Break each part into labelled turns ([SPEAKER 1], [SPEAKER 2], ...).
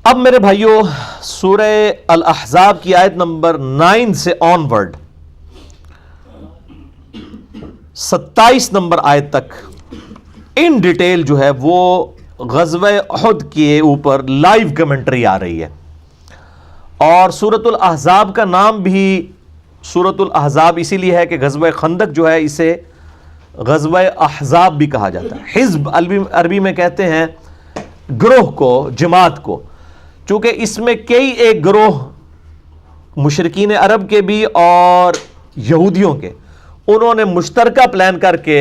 [SPEAKER 1] اب میرے بھائیوں سورہ الاحزاب کی آیت نمبر 9 سے آن ورڈ 27 نمبر آیت تک ان ڈیٹیل جو ہے وہ غزوہ احد کے اوپر لائیو کمنٹری آ رہی ہے. اور سورۃ الاحزاب کا نام بھی سورۃ الاحزاب اسی لیے ہے کہ غزوہ خندق جو ہے اسے غزوہ احزاب بھی کہا جاتا ہے. حزب عربی میں کہتے ہیں گروہ کو، جماعت کو، چونکہ اس میں کئی ایک گروہ مشرکین عرب کے بھی اور یہودیوں کے، انہوں نے مشترکہ پلان کر کے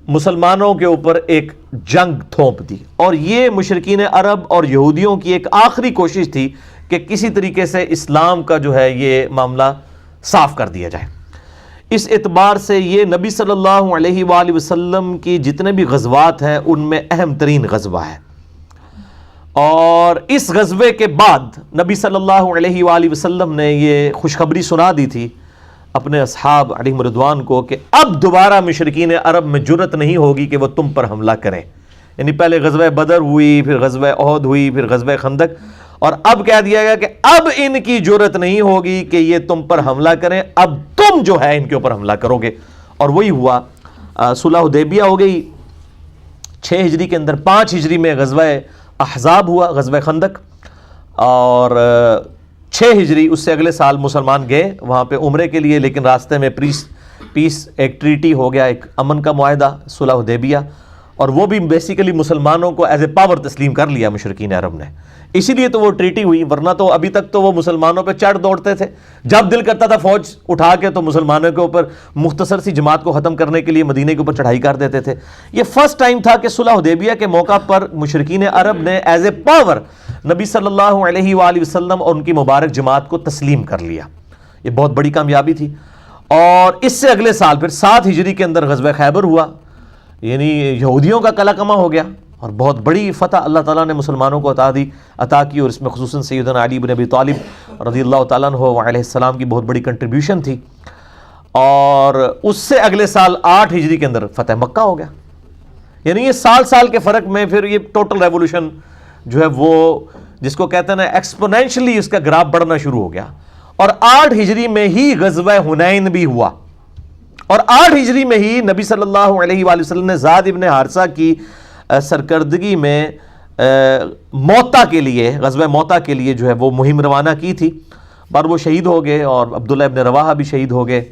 [SPEAKER 1] مسلمانوں کے اوپر ایک جنگ تھوپ دی. اور یہ مشرکین عرب اور یہودیوں کی ایک آخری کوشش تھی کہ کسی طریقے سے اسلام کا جو ہے یہ معاملہ صاف کر دیا جائے. اس اعتبار سے یہ نبی صلی اللہ علیہ وآلہ وسلم کی جتنے بھی غزوات ہیں ان میں اہم ترین غزوہ ہے. اور اس غزوے کے بعد نبی صلی اللہ علیہ وآلہ وسلم نے یہ خوشخبری سنا دی تھی اپنے اصحاب علیہم رضوان کو کہ اب دوبارہ مشرکین عرب میں جرت نہیں ہوگی کہ وہ تم پر حملہ کریں. یعنی پہلے غزوہ بدر ہوئی، پھر غزوہ احد ہوئی، پھر غزوہ خندق، اور اب کہہ دیا گیا کہ اب ان کی جرت نہیں ہوگی کہ یہ تم پر حملہ کریں، اب تم جو ہے ان کے اوپر حملہ کرو گے. اور وہی ہوا. صلح حدیبیہ ہو گئی 6 ہجری کے اندر. 5 ہجری میں غزوہ احزاب ہوا، غزوہ خندق. اور 6 ہجری اس سے اگلے سال مسلمان گئے وہاں پہ عمرے کے لیے، لیکن راستے میں پیس ایک ٹریٹی ہو گیا، ایک امن کا معاہدہ صلح حدیبیہ، اور وہ بھی بیسیکلی مسلمانوں کو ایز اے پاور تسلیم کر لیا مشرکین عرب نے. اسی لیے تو وہ ٹریٹی ہوئی، ورنہ تو ابھی تک تو وہ مسلمانوں پہ چڑھ دوڑتے تھے. جب دل کرتا تھا فوج اٹھا کے تو مسلمانوں کے اوپر مختصر سی جماعت کو ختم کرنے کے لیے مدینے کے اوپر چڑھائی کر دیتے تھے. یہ فرسٹ ٹائم تھا کہ صلح حدیبیہ کے موقع پر مشرکین عرب نے ایز اے پاور نبی صلی اللہ علیہ وآلہ وسلم اور ان کی مبارک جماعت کو تسلیم کر لیا. یہ بہت بڑی کامیابی تھی. اور اس سے اگلے سال پھر 7 ہجری کے اندر غزوہ خیبر ہوا، یعنی یہودیوں کا کلا کما ہو گیا، اور بہت بڑی فتح اللہ تعالیٰ نے مسلمانوں کو عطا کی. اور اس میں خصوصاً سیدنا علی بن ابی طالب رضی اللہ تعالیٰ عنہ علیہ السلام کی بہت بڑی کنٹریبیوشن تھی. اور اس سے اگلے سال 8 ہجری کے اندر فتح مکہ ہو گیا. یعنی یہ سال کے فرق میں پھر یہ ٹوٹل ریولوشن جو ہے وہ جس کو کہتے ہیں نا ایکسپونینشلی اس کا گراف بڑھنا شروع ہو گیا. اور 8 ہجری میں ہی غزوہ حنین بھی ہوا. اور 8 ہجری میں ہی نبی صلی اللہ علیہ وآلہ وسلم نے زید ابن حارثہ کی سرکردگی میں موتا کے لیے، غزوہ موتا کے لیے جو ہے وہ مہم روانہ کی تھی. پر وہ شہید ہو گئے، اور عبداللہ ابن رواحہ بھی شہید ہو گئے،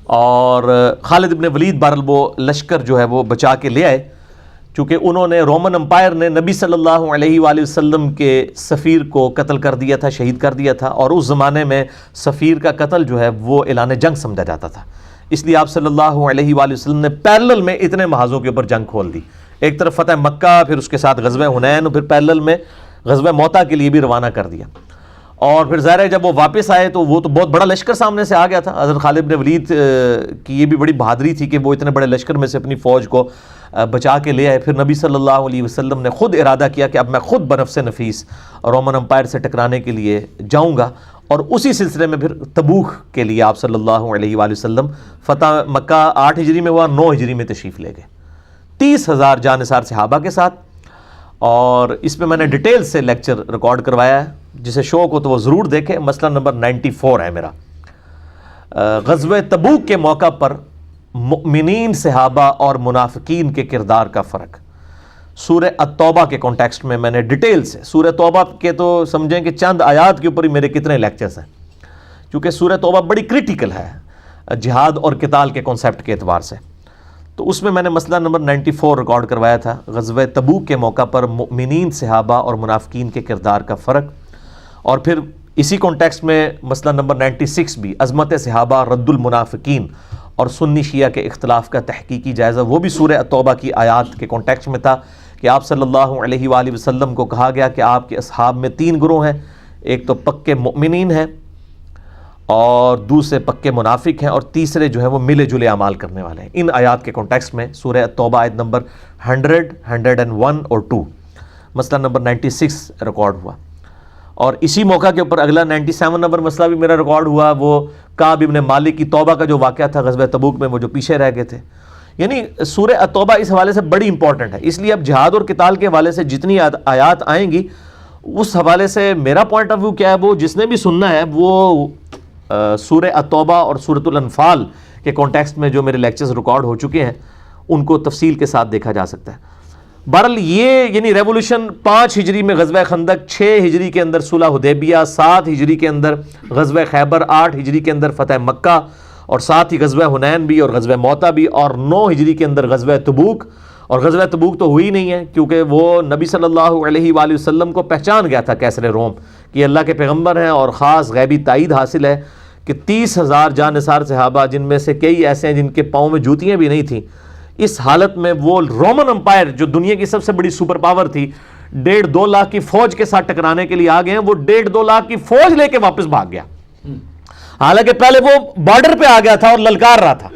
[SPEAKER 1] اور خالد ابن ولید بہرحال وہ لشکر جو ہے وہ بچا کے لے آئے، چونکہ انہوں نے رومن امپائر نے نبی صلی اللہ علیہ وآلہ وسلم کے سفیر کو قتل کر دیا تھا، شہید کر دیا تھا. اور اس زمانے میں سفیر کا قتل جو ہے وہ اعلان جنگ سمجھا جاتا تھا. اس لیے آپ صلی اللہ علیہ وآلہ وسلم نے پیرلل میں اتنے محاذوں کے اوپر جنگ کھول دی. ایک طرف فتح مکہ، پھر اس کے ساتھ غزوہ حنین، اور پھر پیرلل میں غزوہ موتا کے لیے بھی روانہ کر دیا. اور پھر ظاہر ہے جب وہ واپس آئے تو وہ تو بہت بڑا لشکر سامنے سے آ گیا تھا. حضرت خالد بن ولید کی یہ بھی بڑی بہادری تھی کہ وہ اتنے بڑے لشکر میں سے اپنی فوج کو بچا کے لے آئے. پھر نبی صلی اللہ علیہ وسلم نے خود ارادہ کیا کہ اب میں خود بنفس نفیس رومن امپائر سے ٹکرانے کے لیے جاؤں گا. اور اسی سلسلے میں پھر تبوک کے لیے آپ صلی اللہ علیہ وآلہ وسلم فتح مکہ 8 ہجری میں ہوا، 9 ہجری میں تشریف لے گئے 30,000 جانثار صحابہ کے ساتھ. اور اس میں نے ڈیٹیل سے لیکچر ریکارڈ کروایا ہے، جسے شوق ہو تو وہ ضرور دیکھیں. مسئلہ نمبر 94 ہے میرا. غزوہ تبوک کے موقع پر مؤمنین صحابہ اور منافقین کے کردار کا فرق سورہ التوبہ کے کانٹیکسٹ میں نے ڈیٹیل سے، سورہ توبہ کے تو سمجھیں کہ چند آیات کے اوپر ہی میرے کتنے لیکچرز ہیں، کیونکہ سورہ توبہ بڑی کریٹیکل ہے جہاد اور قتال کے کانسیپٹ کے اعتبار سے. تو اس میں نے مسئلہ نمبر 94 ریکارڈ کروایا تھا، غزوہ تبوک کے موقع پر مؤمنین صحابہ اور منافقین کے کردار کا فرق. اور پھر اسی کانٹیکسٹ میں مسئلہ نمبر 96 بھی عظمت صحابہ، رد المنافقین اور سنی شیعہ کے اختلاف کا تحقیقی جائزہ، وہ بھی سورہ التوبہ کی آیات کے کانٹیکسٹ میں تھا کہ آپ صلی اللہ علیہ وآلہ وسلم کو کہا گیا کہ آپ کے اصحاب میں 3 گروہ ہیں، ایک تو پکے مؤمنین ہیں، اور دوسرے پکے منافق ہیں، اور تیسرے جو ہیں وہ ملے جلے اعمال کرنے والے ہیں. ان آیات کے کانٹیکسٹ میں سورہ التوبہ آیت نمبر 100، 101 اور 2 مسئلہ نمبر 96 ریکارڈ ہوا. اور اسی موقع کے اوپر اگلا 97 نمبر مسئلہ بھی میرا ریکارڈ ہوا، وہ کعب ابن مالک کی توبہ کا جو واقعہ تھا غزوہ تبوک میں، وہ جو پیچھے رہ گئے تھے. یعنی سورہ التوبہ اس حوالے سے بڑی امپورٹنٹ ہے. اس لیے اب جہاد اور قتال کے حوالے سے جتنی آیات آئیں گی اس حوالے سے میرا پوائنٹ آف ویو کیا ہے، وہ جس نے بھی سننا ہے وہ سورہ التوبہ اور سورۃ الانفال کے کانٹیکسٹ میں جو میرے لیکچرز ریکارڈ ہو چکے ہیں ان کو تفصیل کے ساتھ دیکھا جا سکتا ہے۔ بہرحال یہ یعنی ریولوشن 5 ہجری میں غزوہ خندق، 6 ہجری کے اندر صلح حدیبیہ، 7 ہجری کے اندر غزوہ خیبر، 8 ہجری کے اندر فتح مکہ، اور ساتھ ہی غزوہ حنین بھی اور غزوہ موتا بھی، اور 9 ہجری کے اندر غزوہ تبوک۔ اور غزوہ تبوک تو ہوئی نہیں ہے کیونکہ وہ نبی صلی اللہ علیہ وآلہ وسلم کو پہچان گیا تھا کیسر روم کہ یہ اللہ کے پیغمبر ہیں، اور خاص غیبی تائید حاصل ہے کہ 30,000 جاں نثار صحابہ، جن میں سے کئی ایسے ہیں جن کے پاؤں میں جوتیاں بھی نہیں تھیں، اس حالت میں وہ رومن امپائر جو دنیا کی سب سے بڑی سپر پاور تھی 1.5-2 لاکھ کی فوج کے ساتھ ٹکرانے کے لیے آ گئے ہیں، وہ 1.5-2 لاکھ کی فوج لے کے واپس بھاگ گیا، حالانکہ پہلے وہ بارڈر پہ آ گیا تھا اور للکار رہا تھا۔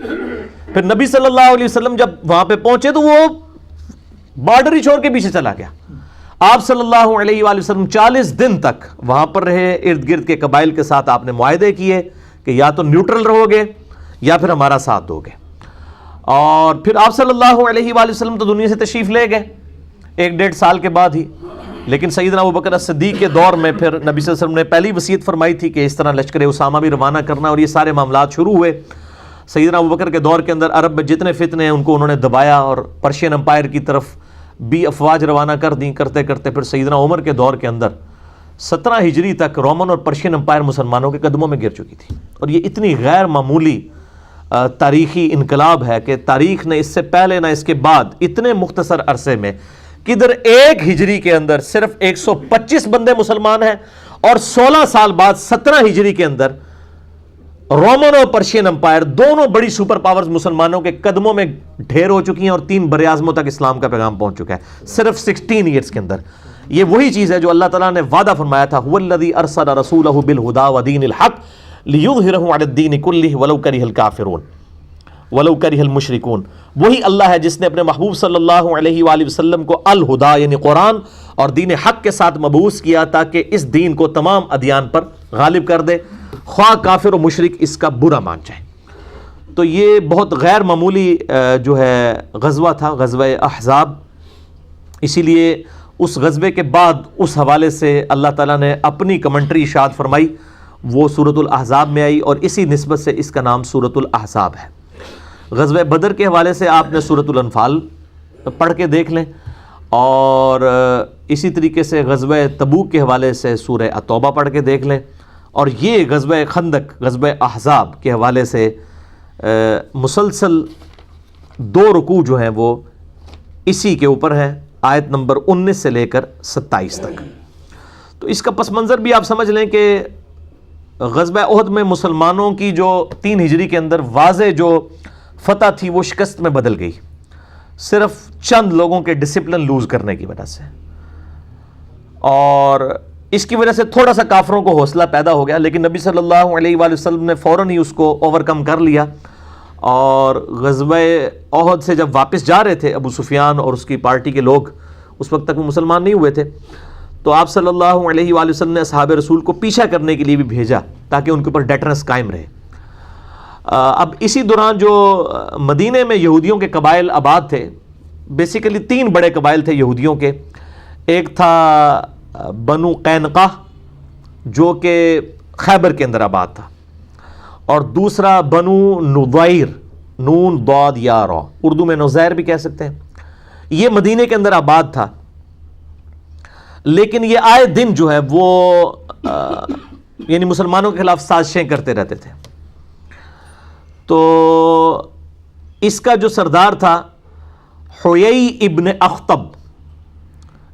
[SPEAKER 1] پھر نبی صلی اللہ علیہ وسلم جب وہاں پہ پہنچے تو وہ بارڈر ہی چھوڑ کے پیچھے چلا گیا۔ آپ صلی اللہ علیہ وآلہ وسلم 40 دن تک وہاں پر رہے، ارد گرد کے قبائل کے ساتھ آپ نے معاہدے کیے کہ یا تو نیوٹرل رہو گے یا پھر ہمارا ساتھ دو گے، اور پھر آپ صلی اللہ علیہ وآلہ وسلم تو دنیا سے تشریف لے گئے 1-1.5 سال کے بعد ہی۔ لیکن سیدنا ابوبکر الصدیق کے دور میں پھر نبی صلی اللہ علیہ وسلم نے پہلی وصیت فرمائی تھی کہ اس طرح لشکر اسامہ بھی روانہ کرنا، اور یہ سارے معاملات شروع ہوئے۔ سیدنا ابوبکر کے دور کے اندر عرب میں جتنے فتنے ہیں ان کو انہوں نے دبایا اور پرشین امپائر کی طرف بھی افواج روانہ کر دیں، کرتے کرتے پھر سیدنا عمر کے دور کے اندر 17 ہجری تک رومن اور پرشین امپائر مسلمانوں کے قدموں میں گر چکی تھی۔ اور یہ اتنی غیر معمولی تاریخی انقلاب ہے کہ تاریخ نے اس سے پہلے نہ اس کے بعد اتنے مختصر عرصے میں کدھر 1 ہجری کے اندر صرف 125 بندے مسلمان ہیں، اور 16 سال بعد 17 ہجری کے اندر رومن اور پرشین امپائر دونوں بڑی سپر پاورز مسلمانوں کے قدموں میں ڈھیر ہو چکی ہیں، اور 3 براعظموں تک اسلام کا پیغام پہنچ چکا ہے صرف 16 ایئرز کے اندر۔ یہ وہی چیز ہے جو اللہ تعالیٰ نے وعدہ فرمایا تھا، هو الذی ارسل رسولہ بالہدی ودین الحق لیظہرہ علی الدین کلہ ولو کرہ الکافرون ولو کرہ المشرکون۔ وہی اللہ ہے جس نے اپنے محبوب صلی اللہ علیہ وآلہ وسلم کو الہدی یعنی قرآن اور دین حق کے ساتھ مبعوث کیا تاکہ اس دین کو تمام ادیان پر غالب کر دے، خواہ کافر و مشرک اس کا برا مان جائے۔ تو یہ بہت غیر معمولی جو ہے غزوہ تھا، غزوہ احزاب۔ اسی لیے اس غزوے کے بعد اس حوالے سے اللہ تعالیٰ نے اپنی کمنٹری ارشاد فرمائی، وہ سورۃ الاحزاب میں آئی، اور اسی نسبت سے اس کا نام سورۃ الاحزاب ہے۔ غزوہ بدر کے حوالے سے آپ نے سورۃ الانفال پڑھ کے دیکھ لیں، اور اسی طریقے سے غزوہ تبوک کے حوالے سے سورہ التوبہ پڑھ کے دیکھ لیں، اور یہ غزوہ خندق، غزوہ احزاب کے حوالے سے مسلسل 2 رکوع جو ہیں وہ اسی کے اوپر ہیں، آیت نمبر 19 سے لے کر 27 تک۔ تو اس کا پس منظر بھی آپ سمجھ لیں کہ غزوہ احد میں مسلمانوں کی جو 3 ہجری کے اندر واضح جو فتح تھی وہ شکست میں بدل گئی، صرف چند لوگوں کے ڈسپلن لوز کرنے کی وجہ سے، اور اس کی وجہ سے تھوڑا سا کافروں کو حوصلہ پیدا ہو گیا، لیکن نبی صلی اللہ علیہ وآلہ وسلم نے فوراً ہی اس کو اوور کم کر لیا۔ اور غزوہ احد سے جب واپس جا رہے تھے ابو سفیان اور اس کی پارٹی کے لوگ، اس وقت تک وہ مسلمان نہیں ہوئے تھے، تو آپ صلی اللہ علیہ وآلہ وسلم نے اصحاب رسول کو پیچھا کرنے کے لیے بھی بھیجا تاکہ ان کے اوپر ڈیٹرنس قائم رہے۔ اب اسی دوران جو مدینے میں یہودیوں کے قبائل آباد تھے، بیسیکلی 3 بڑے قبائل تھے یہودیوں کے، ایک تھا بنو قینقاہ جو کہ خیبر کے اندر آباد تھا، اور دوسرا بنو نضیر، نون ضاد یا را، اردو میں نزیر بھی کہہ سکتے ہیں، یہ مدینے کے اندر آباد تھا، لیکن یہ آئے دن جو ہے وہ یعنی مسلمانوں کے خلاف سازشیں کرتے رہتے تھے۔ تو اس کا جو سردار تھا حیی ابن اخطب،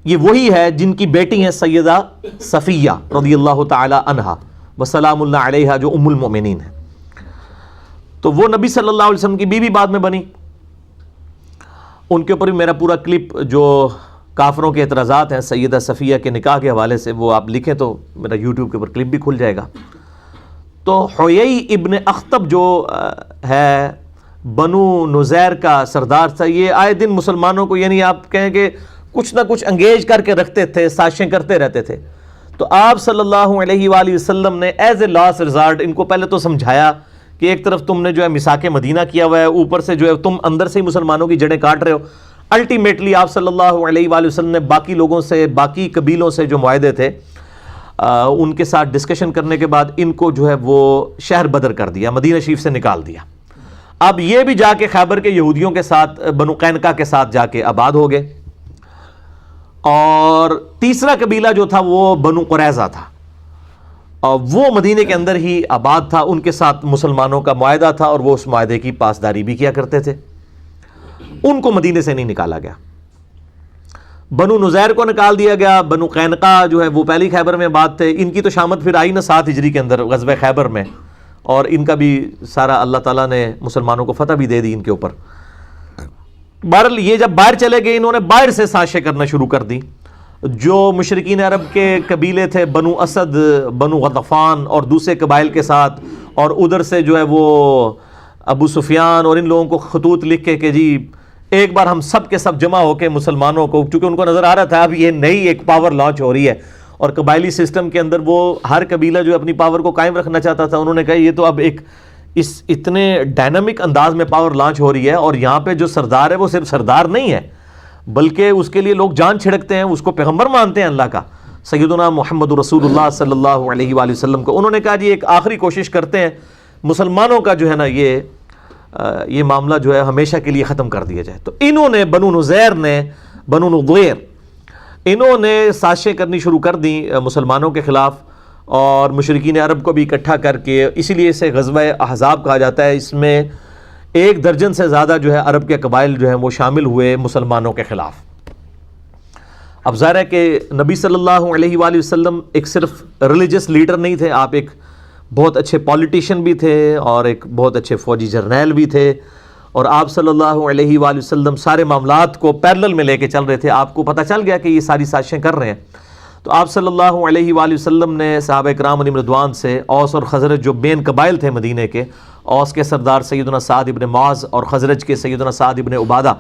[SPEAKER 1] یہ وہی ہے جن کی بیٹی ہیں سیدہ صفیہ رضی اللہ تعالی عنہا وسلام اللہ علیہا، جو ام المؤمنین ہیں۔ تو وہ نبی صلی اللہ علیہ وسلم کی بیوی بعد میں بنی۔ ان کے اوپر بھی میرا پورا کلپ جو کافروں کے اعتراضات ہیں سیدہ صفیہ کے نکاح کے حوالے سے، وہ آپ لکھیں تو میرا یوٹیوب کے اوپر کلپ بھی کھل جائے گا۔ تو حیی ابن اخطب جو ہے بنو نزیر کا سردار تھا، یہ آئے دن مسلمانوں کو یعنی آپ کہیں کہ کچھ نہ کچھ انگیج کر کے رکھتے تھے، سازشیں کرتے رہتے تھے۔ تو آپ صلی اللہ علیہ وآلہ وسلم نے ایز اے لاسٹ ریزارٹ ان کو پہلے تو سمجھایا کہ ایک طرف تم نے جو ہے میثاق مدینہ کیا ہوا ہے، اوپر سے جو ہے تم اندر سے ہی مسلمانوں کی جڑیں کاٹ رہے ہو، الٹیمیٹلی آپ صلی اللہ علیہ وآلہ وسلم نے باقی لوگوں سے، باقی قبیلوں سے جو معاہدے تھے ان کے ساتھ ڈسکشن کرنے کے بعد ان کو جو ہے وہ شہر بدر کر دیا، مدینہ شریف سے نکال دیا۔ اب یہ بھی جا کے خیبر کے یہودیوں کے ساتھ، بنو قینقاع کے ساتھ جا کے آباد ہو گئے، اور تیسرا قبیلہ جو تھا وہ بنو قریظہ تھا، اور وہ مدینے کے اندر ہی آباد تھا، ان کے ساتھ مسلمانوں کا معاہدہ تھا اور وہ اس معاہدے کی پاسداری بھی کیا کرتے تھے، ان کو مدینے سے نہیں نکالا گیا۔ بنو نذیر کو نکال دیا گیا، بنو قینقاع جو ہے وہ پہلی خیبر میں آباد تھے، ان کی تو شامت پھر آئی نا 7 ہجری کے اندر غزوہ خیبر میں، اور ان کا بھی سارا اللہ تعالیٰ نے مسلمانوں کو فتح بھی دے دی ان کے اوپر۔ بہرحال یہ جب باہر چلے گئے، انہوں نے باہر سے سازشیں کرنا شروع کر دی۔ جو مشرکین عرب کے قبیلے تھے، بنو اسد، بنو غطفان اور دوسرے قبائل کے ساتھ، اور ادھر سے جو ہے وہ ابو سفیان اور ان لوگوں کو خطوط لکھ کے کہ جی ایک بار ہم سب کے سب جمع ہو کے مسلمانوں کو، چونکہ ان کو نظر آ رہا تھا اب یہ نئی ایک پاور لانچ ہو رہی ہے، اور قبائلی سسٹم کے اندر وہ ہر قبیلہ جو اپنی پاور کو قائم رکھنا چاہتا تھا، انہوں نے کہا یہ تو اب ایک اس اتنے ڈائنامک انداز میں پاور لانچ ہو رہی ہے، اور یہاں پہ جو سردار ہے وہ صرف سردار نہیں ہے بلکہ اس کے لیے لوگ جان چھڑکتے ہیں، اس کو پیغمبر مانتے ہیں اللہ کا، سیدنا محمد رسول اللہ صلی اللہ علیہ وآلہ وسلم کو۔ انہوں نے کہا جی ایک آخری کوشش کرتے ہیں، مسلمانوں کا جو ہے نا یہ معاملہ جو ہے ہمیشہ کے لیے ختم کر دیا جائے۔ تو انہوں نے بنو نضیر انہوں نے سازشیں کرنی شروع کر دیں مسلمانوں کے خلاف، اور مشرکین عرب کو بھی اکٹھا کر کے، اسی لیے اسے غزوہ احزاب کہا جاتا ہے۔ اس میں 1 درجن سے زیادہ جو ہے عرب کے قبائل جو ہیں وہ شامل ہوئے مسلمانوں کے خلاف۔ اب ظاہر ہے کہ نبی صلی اللہ علیہ وآلہ وسلم ایک صرف ریلیجس لیڈر نہیں تھے، آپ ایک بہت اچھے پولیٹیشین بھی تھے اور ایک بہت اچھے فوجی جرنیل بھی تھے، اور آپ صلی اللہ علیہ وآلہ وسلم سارے معاملات کو پیرلل میں لے کے چل رہے تھے۔ آپ کو پتہ چل گیا کہ یہ ساری سازشیں کر رہے ہیں، تو آپ صلی اللہ علیہ وآلہ وسلم نے صحابہ کرام علیہم رضوان سے اوس اور خزرج جو مین قبائل تھے مدینے کے، اوس کے سردار سیدنا سعد ابن معاذ اور خزرج کے سیدنا سعد ابن عبادہ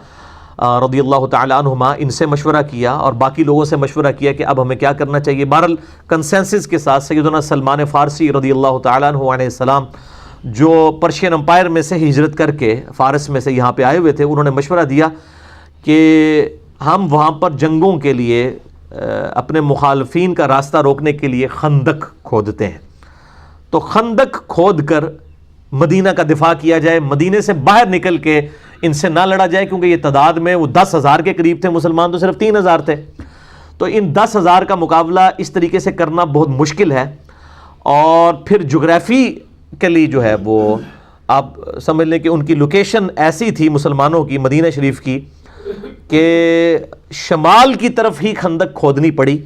[SPEAKER 1] رضی اللہ تعالی عنہما، ان سے مشورہ کیا اور باقی لوگوں سے مشورہ کیا کہ اب ہمیں کیا کرنا چاہیے۔ بہرحال کنسنسس کے ساتھ سیدنا سلمان فارسی رضی اللہ تعالی عنہ علیہ السلام، جو پرشین امپائر میں سے ہجرت کر کے فارس میں سے یہاں پہ آئے ہوئے تھے، انہوں نے مشورہ دیا کہ ہم وہاں پر جنگوں کے لیے اپنے مخالفین کا راستہ روکنے کے لیے خندق کھودتے ہیں، تو خندق کھود کر مدینہ کا دفاع کیا جائے، مدینے سے باہر نکل کے ان سے نہ لڑا جائے، کیونکہ یہ تعداد میں وہ 10,000 کے قریب تھے، مسلمان تو صرف 3,000 تھے، تو ان 10,000 کا مقابلہ اس طریقے سے کرنا بہت مشکل ہے۔ اور پھر جغرافیکلی جو ہے وہ آپ سمجھ لیں کہ ان کی لوکیشن ایسی تھی مسلمانوں کی، مدینہ شریف کی، کہ شمال کی طرف ہی خندق کھودنی پڑی،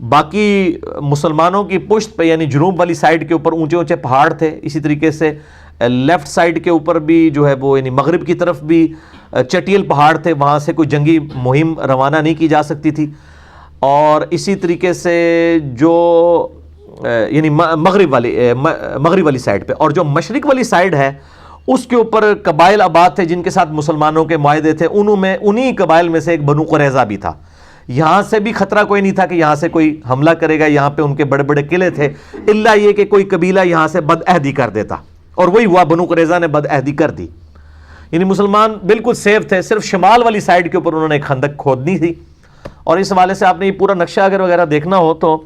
[SPEAKER 1] باقی مسلمانوں کی پشت پہ یعنی جنوب والی سائڈ کے اوپر اونچے اونچے پہاڑ تھے، اسی طریقے سے لیفٹ سائڈ کے اوپر بھی جو ہے وہ یعنی مغرب کی طرف بھی چٹیل پہاڑ تھے، وہاں سے کوئی جنگی مہم روانہ نہیں کی جا سکتی تھی، اور اسی طریقے سے جو یعنی مغرب والی سائڈ پہ، اور جو مشرق والی سائڈ ہے اس کے اوپر قبائل آباد تھے جن کے ساتھ مسلمانوں کے معاہدے تھے، انہی قبائل میں سے ایک بنو قریظہ بھی تھا۔ یہاں سے بھی خطرہ کوئی نہیں تھا کہ یہاں سے کوئی حملہ کرے گا، یہاں پہ ان کے بڑے بڑے قلعے تھے، الا یہ کہ کوئی قبیلہ یہاں سے بدعہدی کر دیتا، اور وہی ہوا، بنو قریظہ نے بدعہدی کر دی، یعنی مسلمان بالکل سیف تھے، صرف شمال والی سائڈ کے اوپر انہوں نے ایک خندق کھودنی تھی۔ اور اس حوالے سے آپ نے یہ پورا نقشہ اگر وغیرہ دیکھنا ہو تو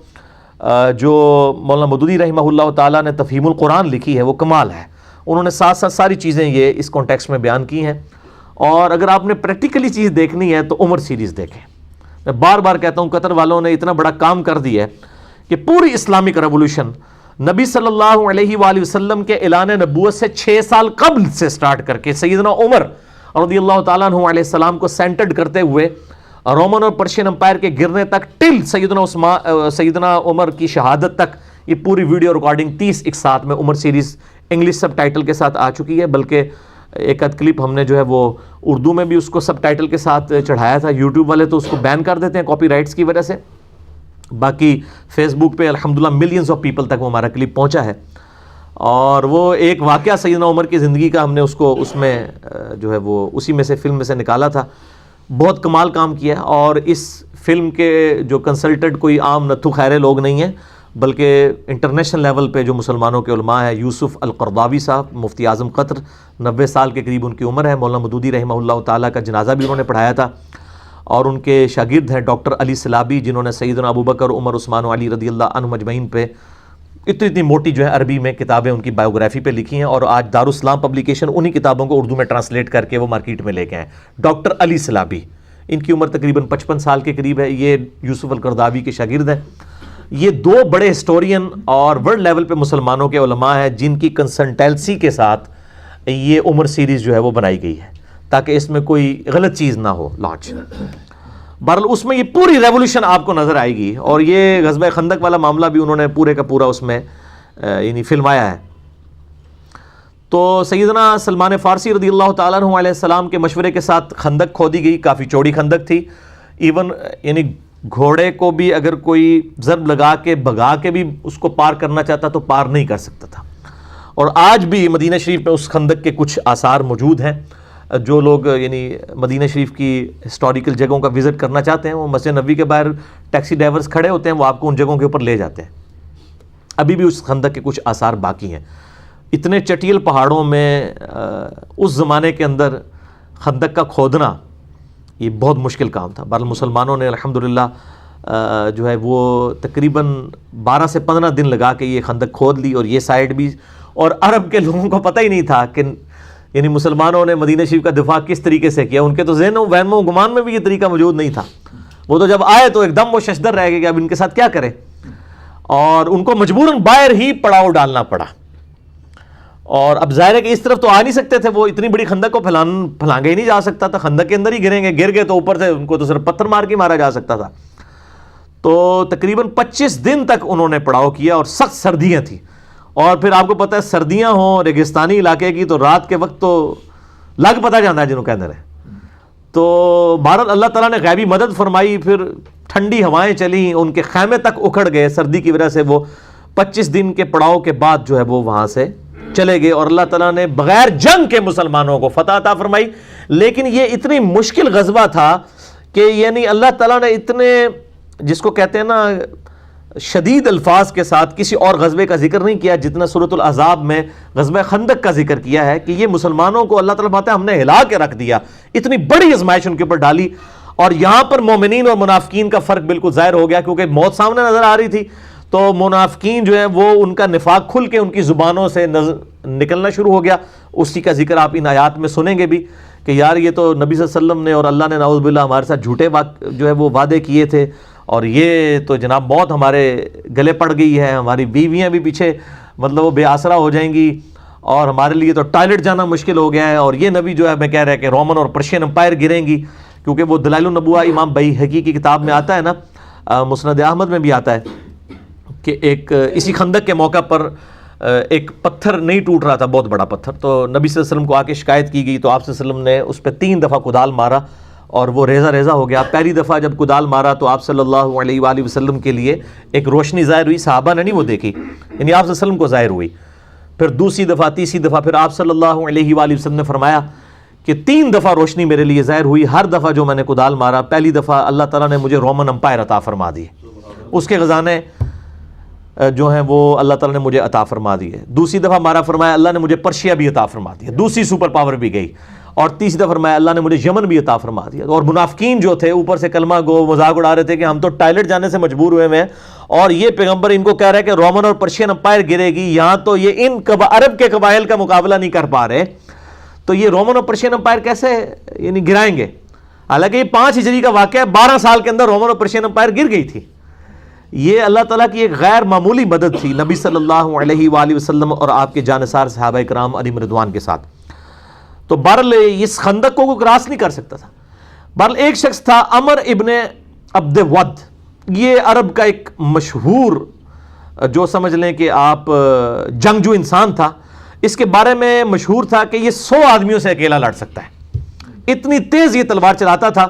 [SPEAKER 1] جو مولانا مودودی رحمہ اللہ تعالیٰ نے تفہیم القرآن لکھی ہے وہ کمال ہے، انہوں نے ساتھ ساتھ ساری چیزیں یہ اس کانٹیکسٹ میں بیان کی ہیں۔ اور اگر آپ نے پریکٹیکلی چیز دیکھنی ہے تو عمر سیریز دیکھیں، میں بار بار کہتا ہوں قطر والوں نے اتنا بڑا کام کر دیا ہے کہ پوری اسلامک ریولوشن نبی صلی اللہ علیہ وآلہ وسلم کے اعلان نبوت سے 6 سال قبل سے سٹارٹ کر کے سیدنا عمر رضی اللہ تعالیٰ عنہ علیہ السلام کو سینٹرڈ کرتے ہوئے رومن اور پرشین امپائر کے گرنے تک ٹل سیدنا عمر کی شہادت تک، یہ پوری ویڈیو ریکارڈنگ 30 ایک ساتھ میں عمر سیریز انگلش سب ٹائٹل کے ساتھ آ چکی ہے، بلکہ ایک آدھ کلپ ہم نے جو ہے وہ اردو میں بھی اس کو سب ٹائٹل کے ساتھ چڑھایا تھا، یوٹیوب والے تو اس کو بین کر دیتے ہیں کاپی رائٹس کی وجہ سے، باقی فیس بک پہ الحمدللہ ملینز آف پیپل تک وہ ہمارا کلپ پہنچا ہے۔ اور وہ ایک واقعہ سیدنا عمر کی زندگی کا ہم نے اس میں جو ہے وہ اسی میں سے فلم میں سے نکالا تھا، بہت کمال کام کیا ہے۔ اور اس فلم کے جو کنسلٹنٹ کوئی عام نتھو خیرے لوگ نہیں ہیں، بلکہ انٹرنیشنل لیول پہ جو مسلمانوں کے علماء ہیں، یوسف القرضاوی صاحب مفتی اعظم قطر، 90 سال کے قریب ان کی عمر ہے، مولانا مودودی رحمہ اللہ تعالیٰ کا جنازہ بھی انہوں نے پڑھایا تھا، اور ان کے شاگرد ہیں ڈاکٹر علی سلابی، جنہوں نے سیدنا ابوبکر، عمر، عثمان و علی رضی اللہ عنہم اجمعین پہ اتنی موٹی جو ہے عربی میں کتابیں ان کی بایوگرافی پہ لکھی ہیں، اور آج دارالاسلام پبلیکیشن انہی کتابوں کو اردو میں ٹرانسلیٹ کر کے وہ مارکیٹ میں لے کے آئے. ڈاکٹر علی سلابی، ان کی عمر تقریباً 55 سال کے قریب ہے، یہ یوسف القرضاوی کے شاگرد ہیں. یہ دو بڑے ہسٹورین اور ورلڈ لیول پہ مسلمانوں کے علماء ہیں جن کی کنسلٹنسی کے ساتھ یہ عمر سیریز جو ہے وہ بنائی گئی ہے تاکہ اس میں کوئی غلط چیز نہ ہو لانچ. بہرحال اس میں یہ پوری ریولوشن آپ کو نظر آئے گی، اور یہ غزوہ خندق والا معاملہ بھی انہوں نے پورے کا پورا اس میں یعنی فلمایا ہے. تو سیدنا سلمان فارسی رضی اللہ تعالیٰ عنہ علیہ السلام کے مشورے کے ساتھ خندق کھودی گئی. کافی چوڑی خندق تھی، ایون یعنی گھوڑے کو بھی اگر کوئی ضرب لگا کے بھگا کے بھی اس کو پار کرنا چاہتا تو پار نہیں کر سکتا تھا. اور آج بھی مدینہ شریف میں اس خندق کے کچھ آثار موجود ہیں. جو لوگ یعنی مدینہ شریف کی ہسٹوریکل جگہوں کا وزٹ کرنا چاہتے ہیں، وہ مسجد نبوی کے باہر ٹیکسی ڈرائیورز کھڑے ہوتے ہیں، وہ آپ کو ان جگہوں کے اوپر لے جاتے ہیں. ابھی بھی اس خندق کے کچھ آثار باقی ہیں. اتنے چٹیل پہاڑوں میں اس زمانے کے اندر خندق کا کھودنا یہ بہت مشکل کام تھا. بہرحال مسلمانوں نے الحمدللہ جو ہے وہ تقریباً 12 سے 15 دن لگا کے یہ خندق کھود لی، اور یہ سائڈ بھی. اور عرب کے لوگوں کو پتہ ہی نہیں تھا کہ یعنی مسلمانوں نے مدینہ شریف کا دفاع کس طریقے سے کیا. ان کے تو ذہن و وہم و گمان میں بھی یہ طریقہ موجود نہیں تھا. وہ تو جب آئے تو ایک دم وہ ششدر رہ گئے کہ اب ان کے ساتھ کیا کریں، اور ان کو مجبوراً باہر ہی پڑاؤ ڈالنا پڑا. اور اب ظاہر ہے کہ اس طرف تو آ نہیں سکتے تھے، وہ اتنی بڑی خندق کو پھلانگے ہی نہیں جا سکتا تھا. خندق کے اندر ہی گریں گے، گر گئے تو اوپر سے ان کو تو صرف پتھر مار کے مارا جا سکتا تھا. تو تقریباً 25 دن تک انہوں نے پڑاؤ کیا، اور سخت سردیاں تھیں. اور پھر آپ کو پتہ ہے سردیاں ہوں ریگستانی علاقے کی تو رات کے وقت تو لگ پتہ جاتا ہے جنہوں کے اندر ہے. تو بہرحال اللہ تعالیٰ نے غیبی مدد فرمائی، پھر ٹھنڈی ہوائیں چلیں، ان کے خیمے تک اکھڑ گئے سردی کی وجہ سے. وہ 25 دن کے پڑاؤ کے بعد جو ہے وہ وہاں سے چلے گئے، اور اللہ تعالیٰ نے بغیر جنگ کے مسلمانوں کو فتح عطا فرمائی. لیکن یہ اتنی مشکل غزوہ تھا کہ یعنی اللہ تعالیٰ نے اتنے جس کو کہتے ہیں نا شدید الفاظ کے ساتھ کسی اور غزوے کا ذکر نہیں کیا جتنا سورۃ الاحزاب میں غزوہ خندق کا ذکر کیا ہے کہ یہ مسلمانوں کو اللہ تعالیٰ بات ہے ہم نے ہلا کے رکھ دیا. اتنی بڑی آزمائش ان کے اوپر ڈالی. اور یہاں پر مومنین اور منافقین کا فرق بالکل ظاہر ہو گیا، کیونکہ موت سامنے نظر آ رہی تھی. تو منافقین جو ہیں وہ ان کا نفاق کھل کے ان کی زبانوں سے نکلنا شروع ہو گیا. اسی کا ذکر آپ ان آیات میں سنیں گے بھی کہ یار یہ تو نبی صلی اللہ علیہ وسلم نے اور اللہ نے نعوذ باللہ ہمارے ساتھ جھوٹے جو ہے وہ وعدے کیے تھے، اور یہ تو جناب موت ہمارے گلے پڑ گئی ہے، ہماری بیویاں بھی پیچھے مطلب وہ بے آسرا ہو جائیں گی، اور ہمارے لیے تو ٹوائلٹ جانا مشکل ہو گیا ہے. اور یہ نبی جو ہے میں کہہ رہا ہے کہ رومن اور پرشین امپائر گریں گی، کیونکہ وہ دلائل النبوہ امام بیہقی کی کتاب میں آتا ہے نا، مسند احمد میں بھی آتا ہے کہ ایک اسی خندق کے موقع پر ایک پتھر نہیں ٹوٹ رہا تھا، بہت بڑا پتھر. تو نبی صلی اللہ علیہ وسلم کو آ کے شکایت کی گئی، تو آپ صلی اللہ علیہ وسلم نے اس پہ 3 دفعہ کدال مارا اور وہ ریزہ ریزہ ہو گیا. پہلی دفعہ جب کدال مارا تو آپ صلی اللہ علیہ وآلہ وسلم کے لیے ایک روشنی ظاہر ہوئی، صحابہ نے نہیں وہ دیکھی، یعنی آپ صلی اللہ علیہ وسلم کو ظاہر ہوئی. پھر دوسری دفعہ، تیسری دفعہ، پھر آپ صلی اللہ علیہ وآلہ وسلم نے فرمایا کہ 3 دفعہ روشنی میرے لیے ظاہر ہوئی. ہر دفعہ جو میں نے کدال مارا، پہلی دفعہ اللہ تعالیٰ نے مجھے رومن امپائر عطا فرما دیے، اس کے خزانے جو ہیں وہ اللہ تعالیٰ نے مجھے عطا فرما دیے. دوسری دفعہ مارا، فرمایا اللہ نے مجھے پرشیا بھی عطا فرما دیا، دوسری سپر پاور بھی گئی. اور تیسری دفعہ فرمایا اللہ نے مجھے یمن بھی عطا فرما دیا. اور منافقین جو تھے اوپر سے کلمہ گو مذاق اڑا رہے تھے کہ ہم تو ٹائلٹ جانے سے مجبور ہوئے ہیں، اور یہ پیغمبر ان کو کہہ رہا ہے کہ رومن اور پرشین امپائر گرے گی، یہاں تو یہ ان عرب کے قبائل کا مقابلہ نہیں کر پا رہے، تو یہ رومن اور پرشین امپائر کیسے یعنی گرائیں گے. حالانکہ یہ 5 ہجری کا واقعہ ہے، 12 سال کے اندر رومن اور پرشین امپائر گر گئی تھی. یہ اللہ تعالیٰ کی ایک غیر معمولی مدد تھی نبی صلی اللہ علیہ وآلہ وسلم اور آپ کے جانثار صحابہ کرام علیہم رضوان کے ساتھ. تو بہرحال اس خندق کو کراس نہیں کر سکتا تھا. بہرحال ایک شخص تھا عمر ابن عبد ود، یہ عرب کا ایک مشہور جو سمجھ لیں کہ آپ جنگجو انسان تھا. اس کے بارے میں مشہور تھا کہ یہ 100 آدمیوں سے اکیلا لڑ سکتا ہے، اتنی تیز یہ تلوار چلاتا تھا،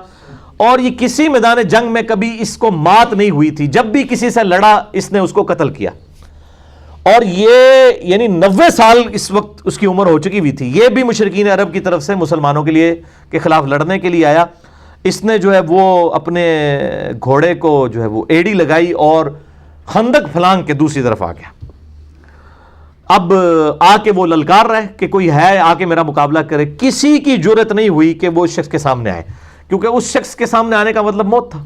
[SPEAKER 1] اور یہ کسی میدان جنگ میں کبھی اس کو مات نہیں ہوئی تھی. جب بھی کسی سے لڑا اس نے اس کو قتل کیا. اور یہ یعنی 90 سال اس وقت اس کی عمر ہو چکی ہوئی تھی. یہ بھی مشرکین عرب کی طرف سے مسلمانوں کے لیے کے خلاف لڑنے کے لیے آیا. اس نے جو ہے وہ اپنے گھوڑے کو جو ہے وہ ایڑی لگائی اور خندق پھلانگ کے دوسری طرف آ گیا. اب آ کے وہ للکار رہے کہ کوئی ہے آ کے میرا مقابلہ کرے. کسی کی جرت نہیں ہوئی کہ وہ اس شخص کے سامنے آئے, کیونکہ اس شخص کے سامنے آنے کا مطلب موت تھا.